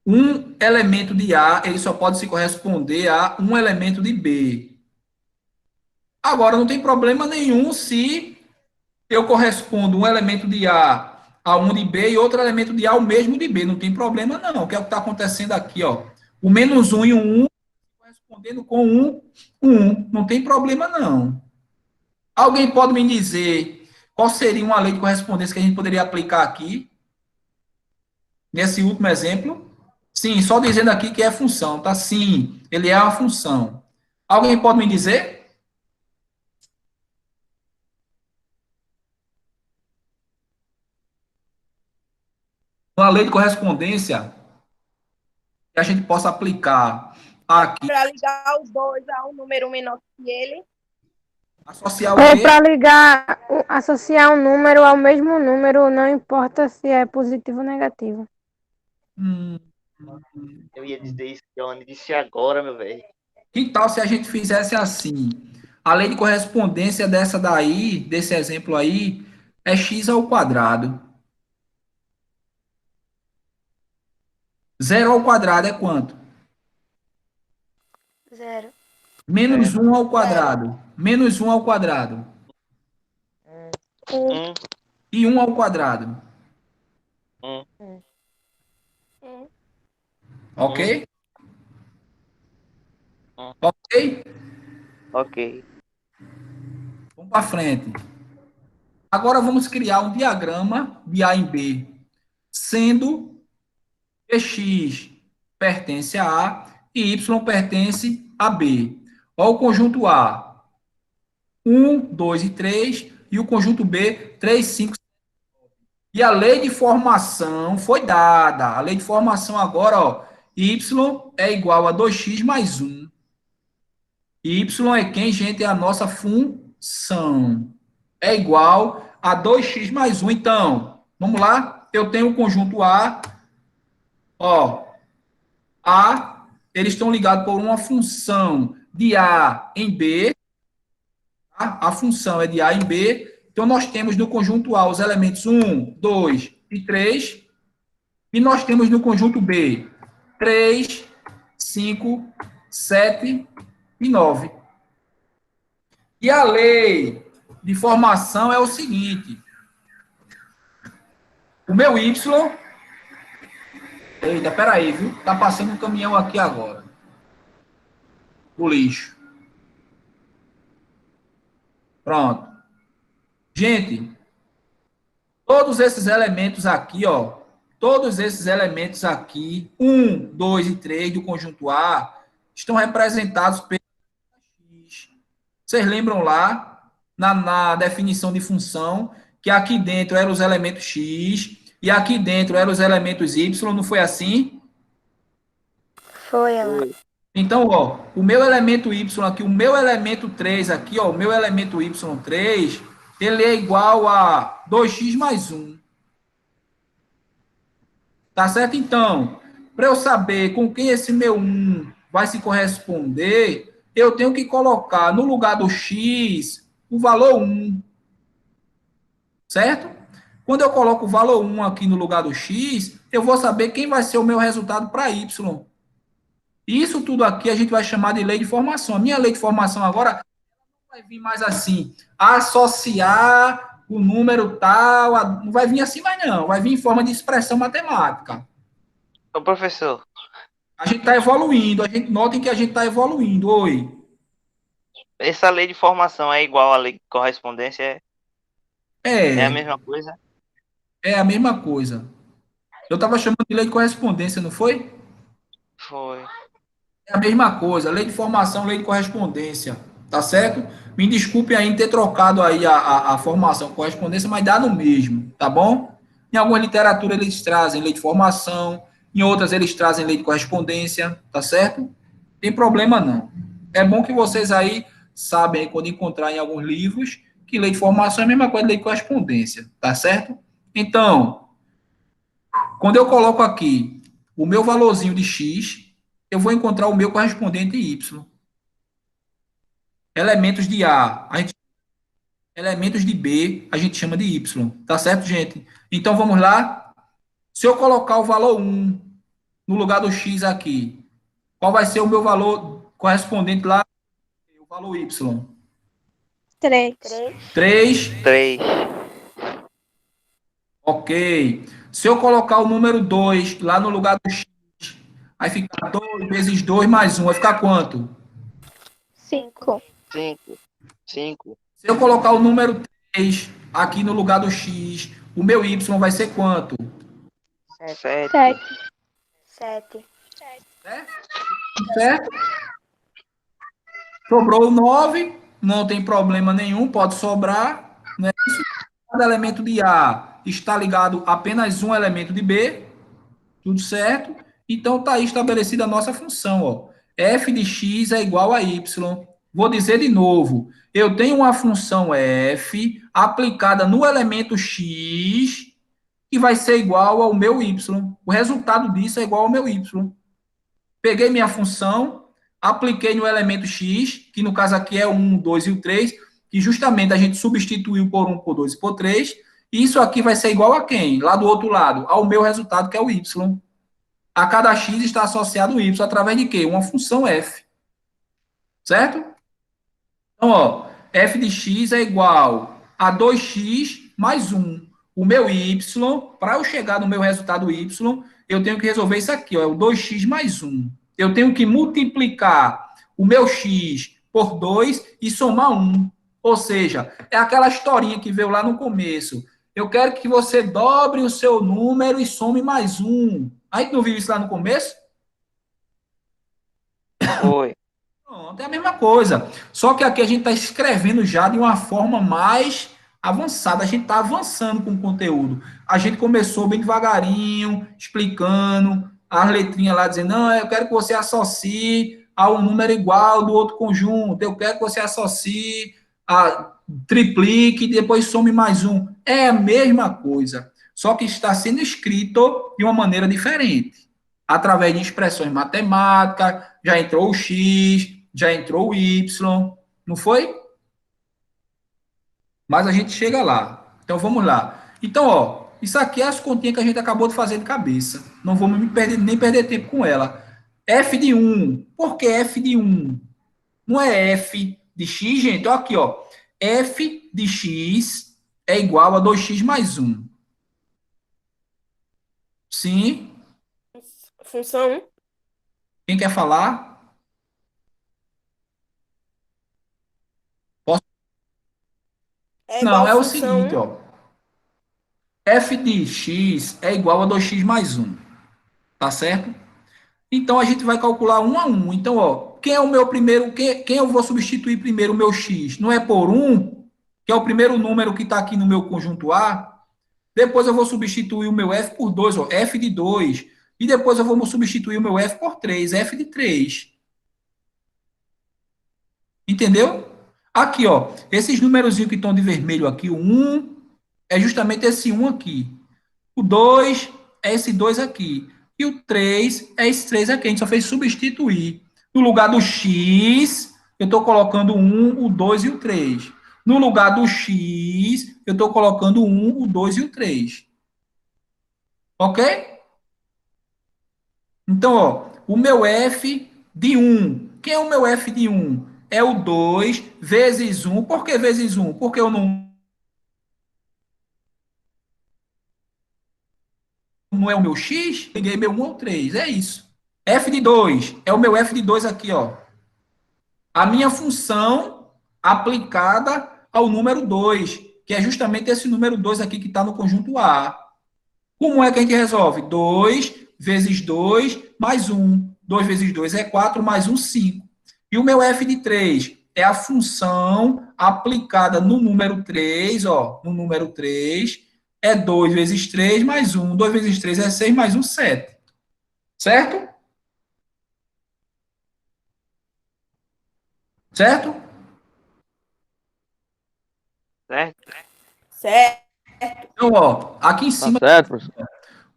Speaker 1: Um elemento de A, ele só pode se corresponder a um elemento de B. Agora, não tem problema nenhum se eu correspondo um elemento de A um de B e outro elemento de A ao mesmo de B. Não tem problema, não. O que é o que está acontecendo aqui, ó? O -1 e o 1 correspondendo com 1. Não tem problema, não. Alguém pode me dizer qual seria uma lei de correspondência que a gente poderia aplicar aqui? Nesse último exemplo? Sim, só dizendo aqui que é função, tá? Sim, ele é uma função. Alguém pode me dizer? Uma lei de correspondência que a gente possa aplicar aqui.
Speaker 13: Para ligar os dois a um número menor que ele.
Speaker 1: Associar o
Speaker 8: Ou
Speaker 1: quê?
Speaker 8: para associar um número ao mesmo número, não importa se é positivo ou negativo.
Speaker 10: Eu ia dizer isso, Johnny. Disse agora, meu velho.
Speaker 1: Que tal se a gente fizesse assim? A lei de correspondência dessa daí, desse exemplo aí, é x ao quadrado. 0 ao quadrado é quanto?
Speaker 7: 0.
Speaker 1: -1 ao quadrado. -1 ao quadrado.
Speaker 7: 1.
Speaker 1: E 1 ao quadrado.
Speaker 10: 1.
Speaker 1: Ok? Ok?
Speaker 10: Ok.
Speaker 1: Vamos para frente. Agora vamos criar um diagrama de A em B, sendo que x pertence a A e y pertence a B. Olha o conjunto A, 1, 2 e 3, e o conjunto B, 3, 5, 6. E a lei de formação foi dada. A lei de formação agora, ó, y é igual a 2x mais 1. Y é quem, gente? É a nossa função. É igual a 2x mais 1. Então, vamos lá? Eu tenho o conjunto A. Ó, A, eles estão ligados por uma função de A em B. Tá? A função é de A em B. Então, nós temos no conjunto A os elementos 1, 2 e 3. E nós temos no conjunto B 3, 5, 7 e 9. E a lei de formação é o seguinte. O meu Y... Eita, peraí, viu? Tá passando um caminhão aqui agora. O lixo. Pronto. Gente, todos esses elementos aqui, ó, todos esses elementos aqui, 1, 2 e 3 do conjunto A, estão representados pelo x. Vocês lembram lá, na definição de função, que aqui dentro eram os elementos x e aqui dentro eram os elementos y, não foi assim?
Speaker 7: Foi, Eloy.
Speaker 1: Então, ó, o meu elemento y aqui, o meu elemento 3 aqui, ó, o meu elemento y3, ele é igual a 2x mais 1. Tá certo? Então, para eu saber com quem esse meu 1 vai se corresponder, eu tenho que colocar no lugar do x o valor 1. Certo? Quando eu coloco o valor 1 aqui no lugar do x, eu vou saber quem vai ser o meu resultado para y. Isso tudo aqui a gente vai chamar de lei de formação. A minha lei de formação agora vai vir mais assim, associar o número tal, não vai vir assim mais não, vai vir em forma de expressão matemática.
Speaker 10: Ô, professor,
Speaker 1: A gente está evoluindo, notem que a gente está evoluindo. Oi.
Speaker 10: essa lei de formação é igual à lei de correspondência? É a
Speaker 1: É,
Speaker 10: mesma coisa?
Speaker 1: é a mesma coisa. Eu estava chamando de lei de correspondência, não foi?
Speaker 10: Foi.
Speaker 1: É a mesma coisa, lei de formação, lei de correspondência, tá certo? Me desculpe aí em ter trocado aí a formação correspondência, mas dá no mesmo, tá bom? Em alguma literatura eles trazem lei de formação, em outras eles trazem lei de correspondência, tá certo? Tem problema não. É bom que vocês aí sabem quando encontrar em alguns livros que lei de formação é a mesma coisa que lei de correspondência, tá certo? Então, quando eu coloco aqui o meu valorzinho de x, eu vou encontrar o meu correspondente y. Elementos de elementos de B, a gente chama de y. Tá certo, gente? Então vamos lá. Se eu colocar o valor 1 no lugar do x aqui, qual vai ser o meu valor correspondente lá? O valor y.
Speaker 6: 3.
Speaker 1: 3.
Speaker 10: 3.
Speaker 1: Ok. Se eu colocar o número 2 lá no lugar do x, vai ficar 2 vezes 2 mais 1. Vai ficar quanto?
Speaker 6: 5.
Speaker 10: 5. 5.
Speaker 1: Se eu colocar o número 3 aqui no lugar do x, o meu y vai ser quanto?
Speaker 10: 7.
Speaker 6: 7.
Speaker 7: 7.
Speaker 1: Certo? Sobrou o 9, não tem problema nenhum, pode sobrar. Né? Cada elemento de A está ligado a apenas um elemento de B, tudo certo? Então está aí estabelecida a nossa função. Ó. F de x é igual a y. Vou dizer de novo. Eu tenho uma função f aplicada no elemento x que vai ser igual ao meu y. O resultado disso é igual ao meu y. Peguei minha função, apliquei no elemento x, que no caso aqui é o 1, 2 e o 3, que justamente a gente substituiu por 1, por 2 e por 3. E isso aqui vai ser igual a quem? Lá do outro lado, ao meu resultado, que é o y. A cada x está associado o y através de quê? Uma função f. Certo? Então, ó, f de x é igual a 2x mais 1. O meu y, para eu chegar no meu resultado y, eu tenho que resolver isso aqui, ó, é o 2x mais 1. Eu tenho que multiplicar o meu x por 2 e somar 1. Ou seja, é aquela historinha que veio lá no começo. Eu quero que você dobre o seu número e some mais 1. A gente não viu isso lá no começo?
Speaker 10: Foi.
Speaker 1: Pronto, é a mesma coisa. Só que aqui a gente está escrevendo já de uma forma mais avançada. A gente está avançando com o conteúdo. A gente começou bem devagarinho, explicando as letrinhas lá, dizendo, não, eu quero que você associe a um número igual do outro conjunto. Eu quero que você associe a triplique e depois some mais um. É a mesma coisa. Só que está sendo escrito de uma maneira diferente. Através de expressões matemáticas, já entrou o x, já entrou o y, não foi? Mas a gente chega lá. Então vamos lá. Então, ó, isso aqui é as continhas que a gente acabou de fazer de cabeça. Não vamos nem perder tempo com ela. F de 1. Por que F de 1? Não é F de x, gente? Olha aqui, ó. F de x é igual a 2x mais 1. Sim?
Speaker 13: Função 1.
Speaker 1: Quem quer falar? Posso? Não, é o seguinte, ó. F de x é igual a 2x mais 1. Tá certo? Então, a gente vai calcular 1 a 1. Então, ó, quem é o meu primeiro, quem eu vou substituir primeiro o meu x? Não é por 1, que é o primeiro número que está aqui no meu conjunto A. Depois eu vou substituir o meu f por 2, ó, f de 2. E depois eu vou substituir o meu f por 3, f de 3. Entendeu? Aqui, ó, esses númerozinhos que estão de vermelho aqui, o 1 é justamente esse 1 aqui. O 2 é esse 2 aqui. E o 3 é esse 3 aqui. A gente só fez substituir. No lugar do x, eu estou colocando o 1, o 2 e o 3. No lugar do x, eu estou colocando o 1, o 2 e o 3. Ok? Então, ó, o meu f de 1. Quem é o meu f de 1? é o 2 vezes 1. Por que vezes 1? Porque eu não é o meu x, peguei meu 1 ao 3, é isso. F de 2 é o meu F de 2 aqui, ó. A minha função aplicada ao número 2, que é justamente esse número 2 aqui que está no conjunto A. Como é que a gente resolve? 2 vezes 2 mais 1. 2 vezes 2 é 4, mais 1, 5. E o meu F de 3 é a função aplicada no número 3, ó, no número 3, é 2 vezes 3 mais 1. 2 vezes 3 é 6, mais 1, 7. Certo? Certo?
Speaker 13: Certo.
Speaker 1: Então, ó, aqui em cima,
Speaker 14: certo, professor.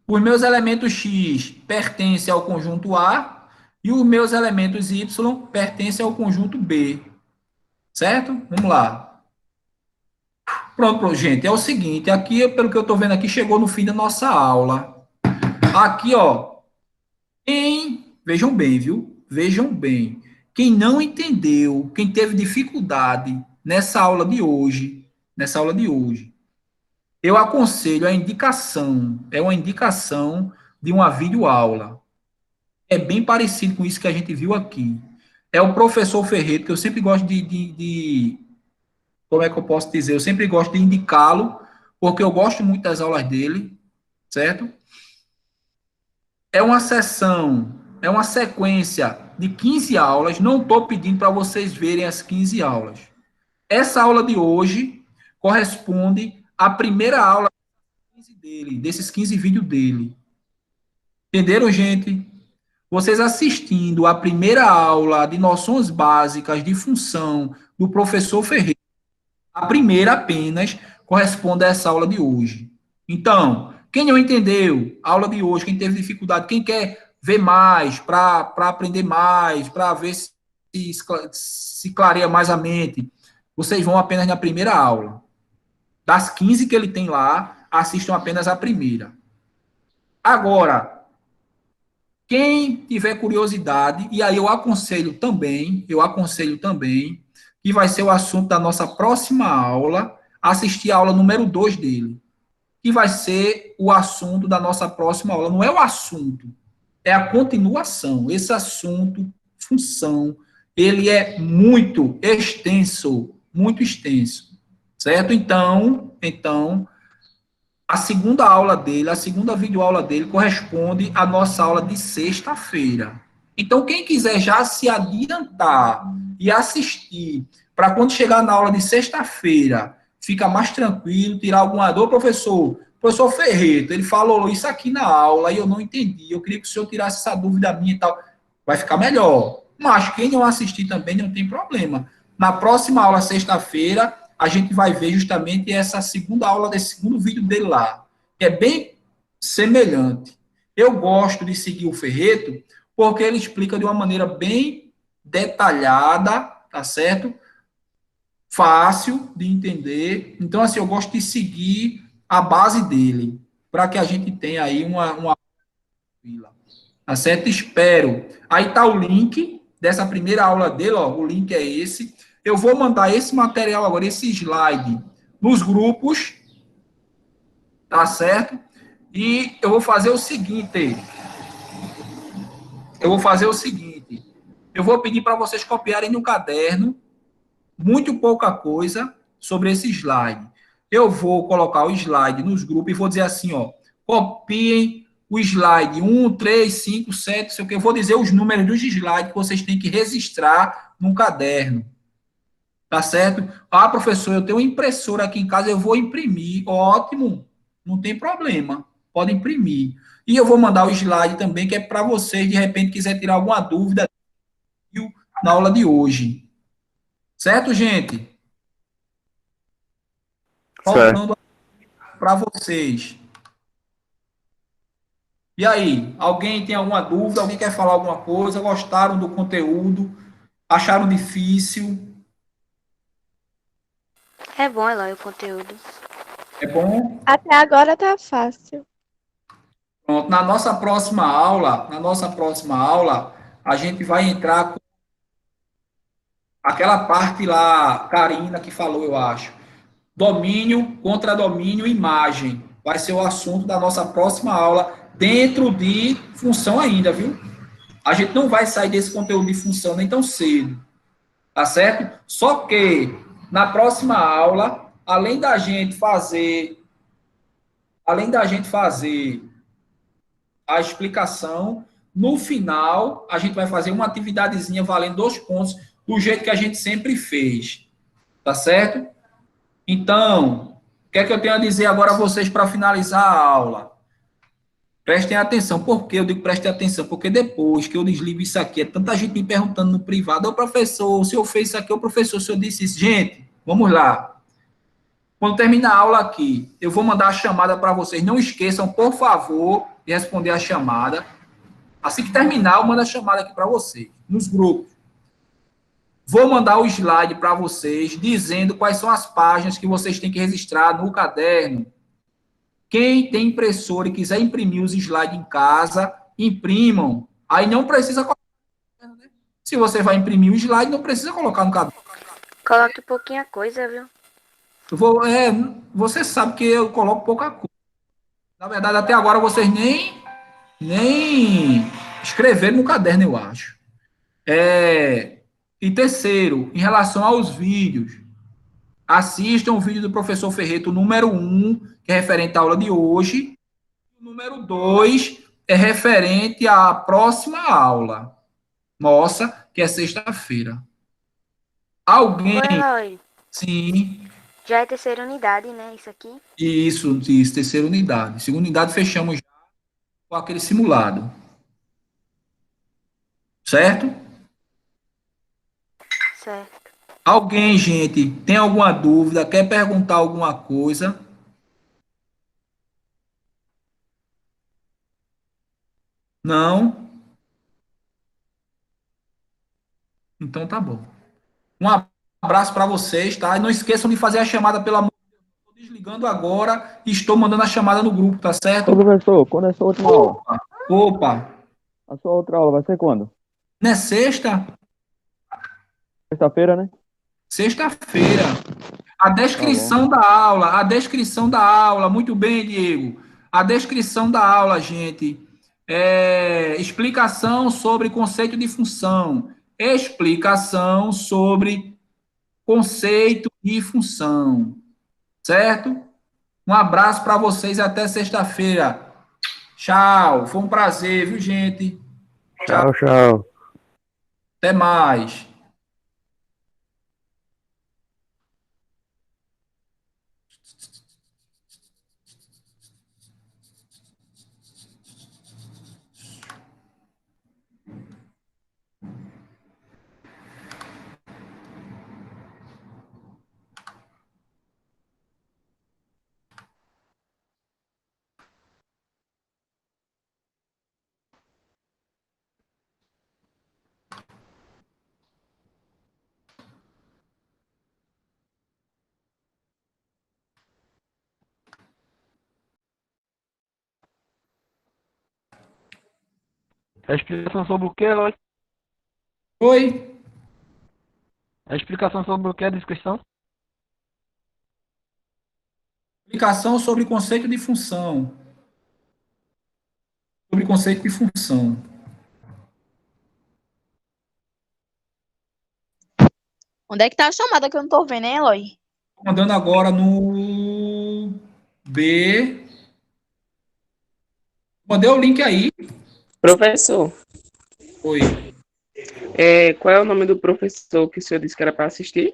Speaker 1: os meus elementos x pertencem ao conjunto A e os meus elementos y pertencem ao conjunto B. Certo? Vamos lá. Pronto, gente, é o seguinte, aqui, pelo que eu estou vendo aqui, chegou no fim da nossa aula. Aqui, ó, vejam bem, viu? Vejam bem. Quem não entendeu, quem teve dificuldade nessa aula de hoje, eu aconselho a indicação, é uma indicação de uma videoaula. É bem parecido com isso que a gente viu aqui. É o professor Ferreira, que eu sempre gosto como é que eu posso dizer? Eu sempre gosto de indicá-lo, porque eu gosto muito das aulas dele, certo? É uma sequência de 15 aulas, não estou pedindo para vocês verem as 15 aulas. Essa aula de hoje corresponde à primeira aula desses 15 vídeos dele. Entenderam, gente? Vocês assistindo a primeira aula de noções básicas de função do professor Ferreira, a primeira apenas corresponde a essa aula de hoje. Então, quem não entendeu a aula de hoje, quem teve dificuldade, quem quer ver mais, para aprender mais, para ver se clareia mais a mente, vocês vão apenas na primeira aula. Das 15 que ele tem lá, assistam apenas a primeira. Agora, quem tiver curiosidade, e aí eu aconselho também, que vai ser o assunto da nossa próxima aula, assistir a aula número 2 dele, que vai ser o assunto da nossa próxima aula. Não é o assunto, é a continuação. Esse assunto, função, ele é muito extenso, certo? Então, a segunda aula dele, a segunda videoaula dele corresponde à nossa aula de sexta-feira. Então, quem quiser já se adiantar e assistir, para quando chegar na aula de sexta-feira, fica mais tranquilo, tirar alguma dor, professor Ferreira, ele falou isso aqui na aula e eu não entendi, eu queria que o senhor tirasse essa dúvida minha e tal, vai ficar melhor. Mas quem não assistir também não tem problema. Na próxima aula, sexta-feira, a gente vai ver justamente essa segunda aula desse segundo vídeo dele lá, que é bem semelhante. Eu gosto de seguir o Ferreto, porque ele explica de uma maneira bem detalhada, tá certo? Fácil de entender. Então, assim, eu gosto de seguir a base dele, para que a gente tenha aí uma... Tá certo? Espero. Aí tá o link dessa primeira aula dele, ó, o link é esse. Eu vou mandar esse material agora, esse slide, nos grupos, tá certo? E eu vou fazer o seguinte, eu vou pedir para vocês copiarem no caderno, muito pouca coisa sobre esse slide. Eu vou colocar o slide nos grupos e vou dizer assim, ó, copiem o slide 1, 3, 5, 7, sei o que, eu vou dizer os números dos slides que vocês têm que registrar no caderno. Tá certo? Ah, professor, eu tenho uma impressora aqui em casa, eu vou imprimir. Ótimo, não tem problema, pode imprimir. E eu vou mandar o slide também, que é para vocês, de repente, quiser tirar alguma dúvida na aula de hoje. Certo, gente? Faltando para vocês. E aí, alguém tem alguma dúvida? Alguém quer falar alguma coisa? Gostaram do conteúdo? Acharam difícil?
Speaker 7: É bom, Eloy, o conteúdo.
Speaker 1: É bom?
Speaker 6: Até agora tá fácil.
Speaker 1: Pronto, na nossa próxima aula, a gente vai entrar com Aquela parte lá, Karina que falou, eu acho. Domínio contra domínio, imagem. Vai ser o assunto da nossa próxima aula, dentro de função ainda, viu? A gente não vai sair desse conteúdo de função nem tão cedo, tá certo? Só que, na próxima aula, além da gente fazer a explicação, no final, a gente vai fazer uma atividadezinha valendo 2 pontos, do jeito que a gente sempre fez, tá certo? Então, o que é que eu tenho a dizer agora a vocês para finalizar a aula? Prestem atenção. Por que eu digo prestem atenção? Porque depois que eu desligo isso aqui, é tanta gente me perguntando no privado, ô professor, o senhor fez isso aqui, ô professor, o senhor disse isso. Gente, vamos lá. Quando terminar a aula aqui, eu vou mandar a chamada para vocês. Não esqueçam, por favor, de responder a chamada. Assim que terminar, eu mando a chamada aqui para vocês, nos grupos. Vou mandar o slide para vocês, dizendo quais são as páginas que vocês têm que registrar no caderno. Quem tem impressora e quiser imprimir os slides em casa, imprimam. Aí não precisa colocar. Se você vai imprimir o slide, não precisa colocar no caderno.
Speaker 7: Coloque pouquinha coisa, viu?
Speaker 1: Você sabe que eu coloco pouca coisa. Na verdade, até agora vocês nem escreveram no caderno, eu acho. E terceiro, em relação aos vídeos, assistam o vídeo do professor Ferreto número 1, que é referente à aula de hoje. O número 2 é referente à próxima aula nossa, que é sexta-feira. Alguém...
Speaker 7: Oi, Eloy.
Speaker 1: Sim.
Speaker 7: Já é terceira unidade, né? Isso aqui?
Speaker 1: Isso, terceira unidade. Segunda unidade fechamos já com aquele simulado. Certo?
Speaker 7: Certo.
Speaker 1: Alguém, gente, tem alguma dúvida? Quer perguntar alguma coisa? Não? Então tá bom. Um abraço para vocês, tá? E não esqueçam de fazer a chamada, pelo amor de Deus. Estou desligando agora e estou mandando a chamada no grupo, tá certo?
Speaker 14: Ô, professor, quando é a sua última aula?
Speaker 1: Opa!
Speaker 14: A sua outra aula vai ser quando?
Speaker 1: Não é sexta?
Speaker 14: Sexta-feira, né?
Speaker 1: Sexta-feira. A descrição da aula, muito bem, Diego. A descrição da aula, gente, explicação sobre conceito de função, explicação sobre conceito de função, certo? Um abraço para vocês, até sexta-feira. Tchau, foi um prazer, viu, gente?
Speaker 4: Tchau, tchau.
Speaker 1: Até mais.
Speaker 14: A explicação sobre o que, Eloy?
Speaker 1: Oi?
Speaker 14: A explicação sobre o que é a descrição?
Speaker 1: Explicação sobre conceito de função. Sobre conceito de função.
Speaker 2: Onde é que tá a chamada que eu não tô vendo, hein, Eloy?
Speaker 1: Estou mandando agora no B. Mandei o link aí.
Speaker 15: Professor,
Speaker 1: Oi.
Speaker 15: qual é o nome do professor que o senhor disse que era para assistir?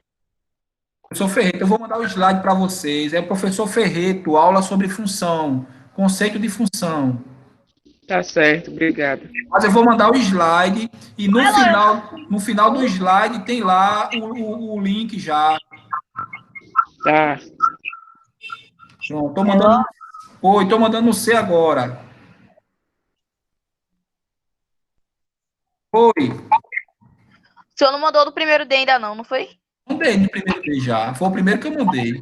Speaker 1: Professor Ferreto, eu vou mandar o slide para vocês. É o professor Ferreto, aula sobre função, conceito de função.
Speaker 15: Tá certo, obrigado.
Speaker 1: Mas eu vou mandar o slide e no final do slide tem lá o link já.
Speaker 15: Tá.
Speaker 1: Pronto, tô mandando. Oi, tô mandando no C agora. Oi.
Speaker 2: O senhor não mandou do primeiro D ainda não foi?
Speaker 1: Mandei no primeiro D já. Foi o primeiro que eu mandei.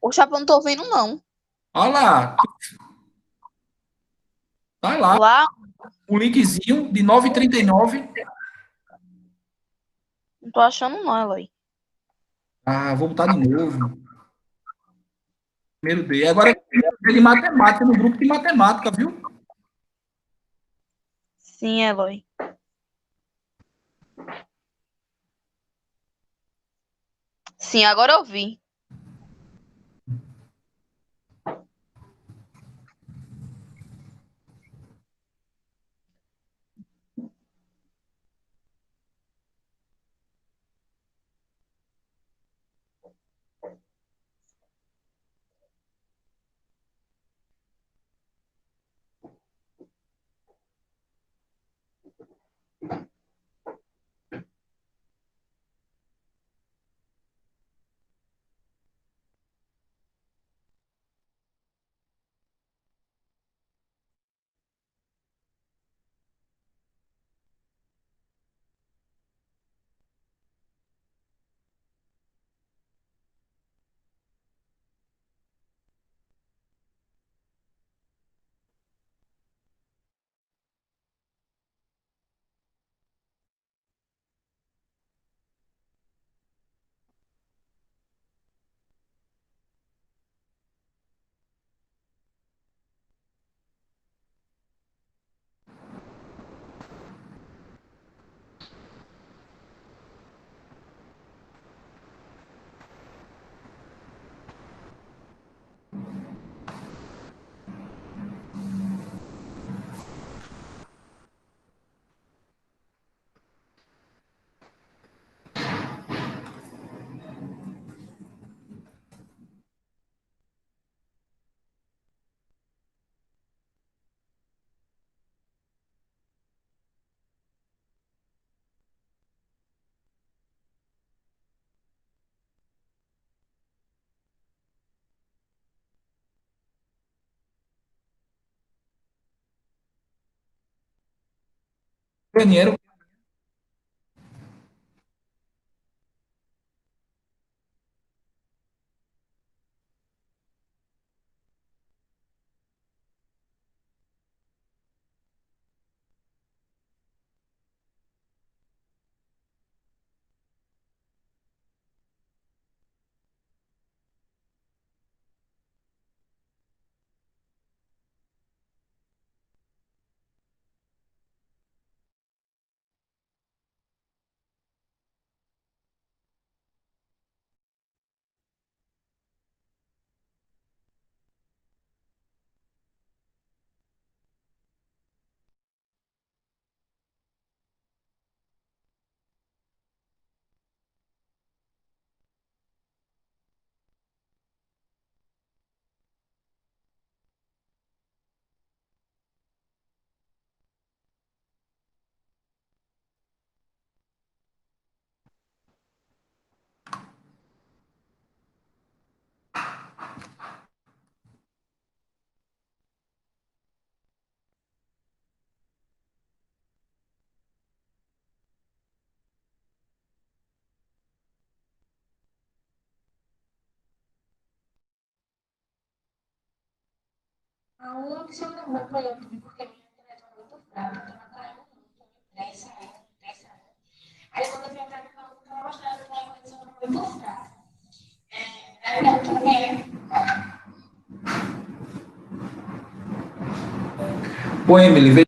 Speaker 2: O chapa, eu não tô vendo, não.
Speaker 1: Olha lá. Vai lá.
Speaker 2: Lá?
Speaker 1: Um linkzinho de 9,39.
Speaker 2: Não tô achando não, Eloy.
Speaker 1: Ah, vou botar de novo. Primeiro D. Agora é de matemática, no grupo de matemática, viu?
Speaker 2: Sim, Eloy. Sim, agora eu vi.
Speaker 1: Dinheiro. Pô, Emily, veja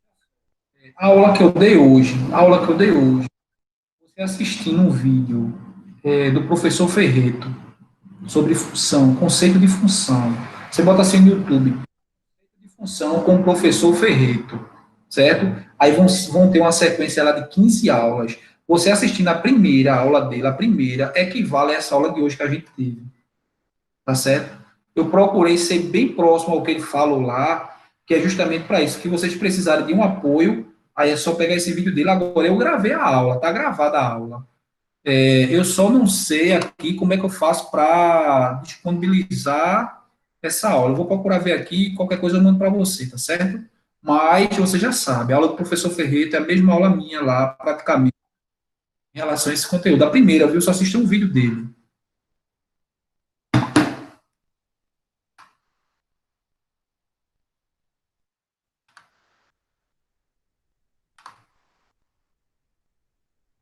Speaker 1: a aula que eu dei hoje. A aula que eu dei hoje. Você assistindo um vídeo do professor Ferreto sobre função, conceito de função. Você bota assim no YouTube, função com o professor Ferreto, certo? Aí vão ter uma sequência lá de 15 aulas. Você assistindo a primeira aula dele, a primeira, equivale a essa aula de hoje que a gente teve. Tá certo? Eu procurei ser bem próximo ao que ele falou lá, que é justamente para isso, que vocês precisarem de um apoio, aí é só pegar esse vídeo dele. Agora, eu gravei a aula, tá gravada a aula. Eu só não sei aqui como é que eu faço para disponibilizar essa aula. Eu vou procurar ver aqui, qualquer coisa eu mando para você, tá certo? Mas você já sabe, a aula do professor Ferreira é a mesma aula minha lá, praticamente, em relação a esse conteúdo. A primeira, viu? Só assisti um vídeo dele.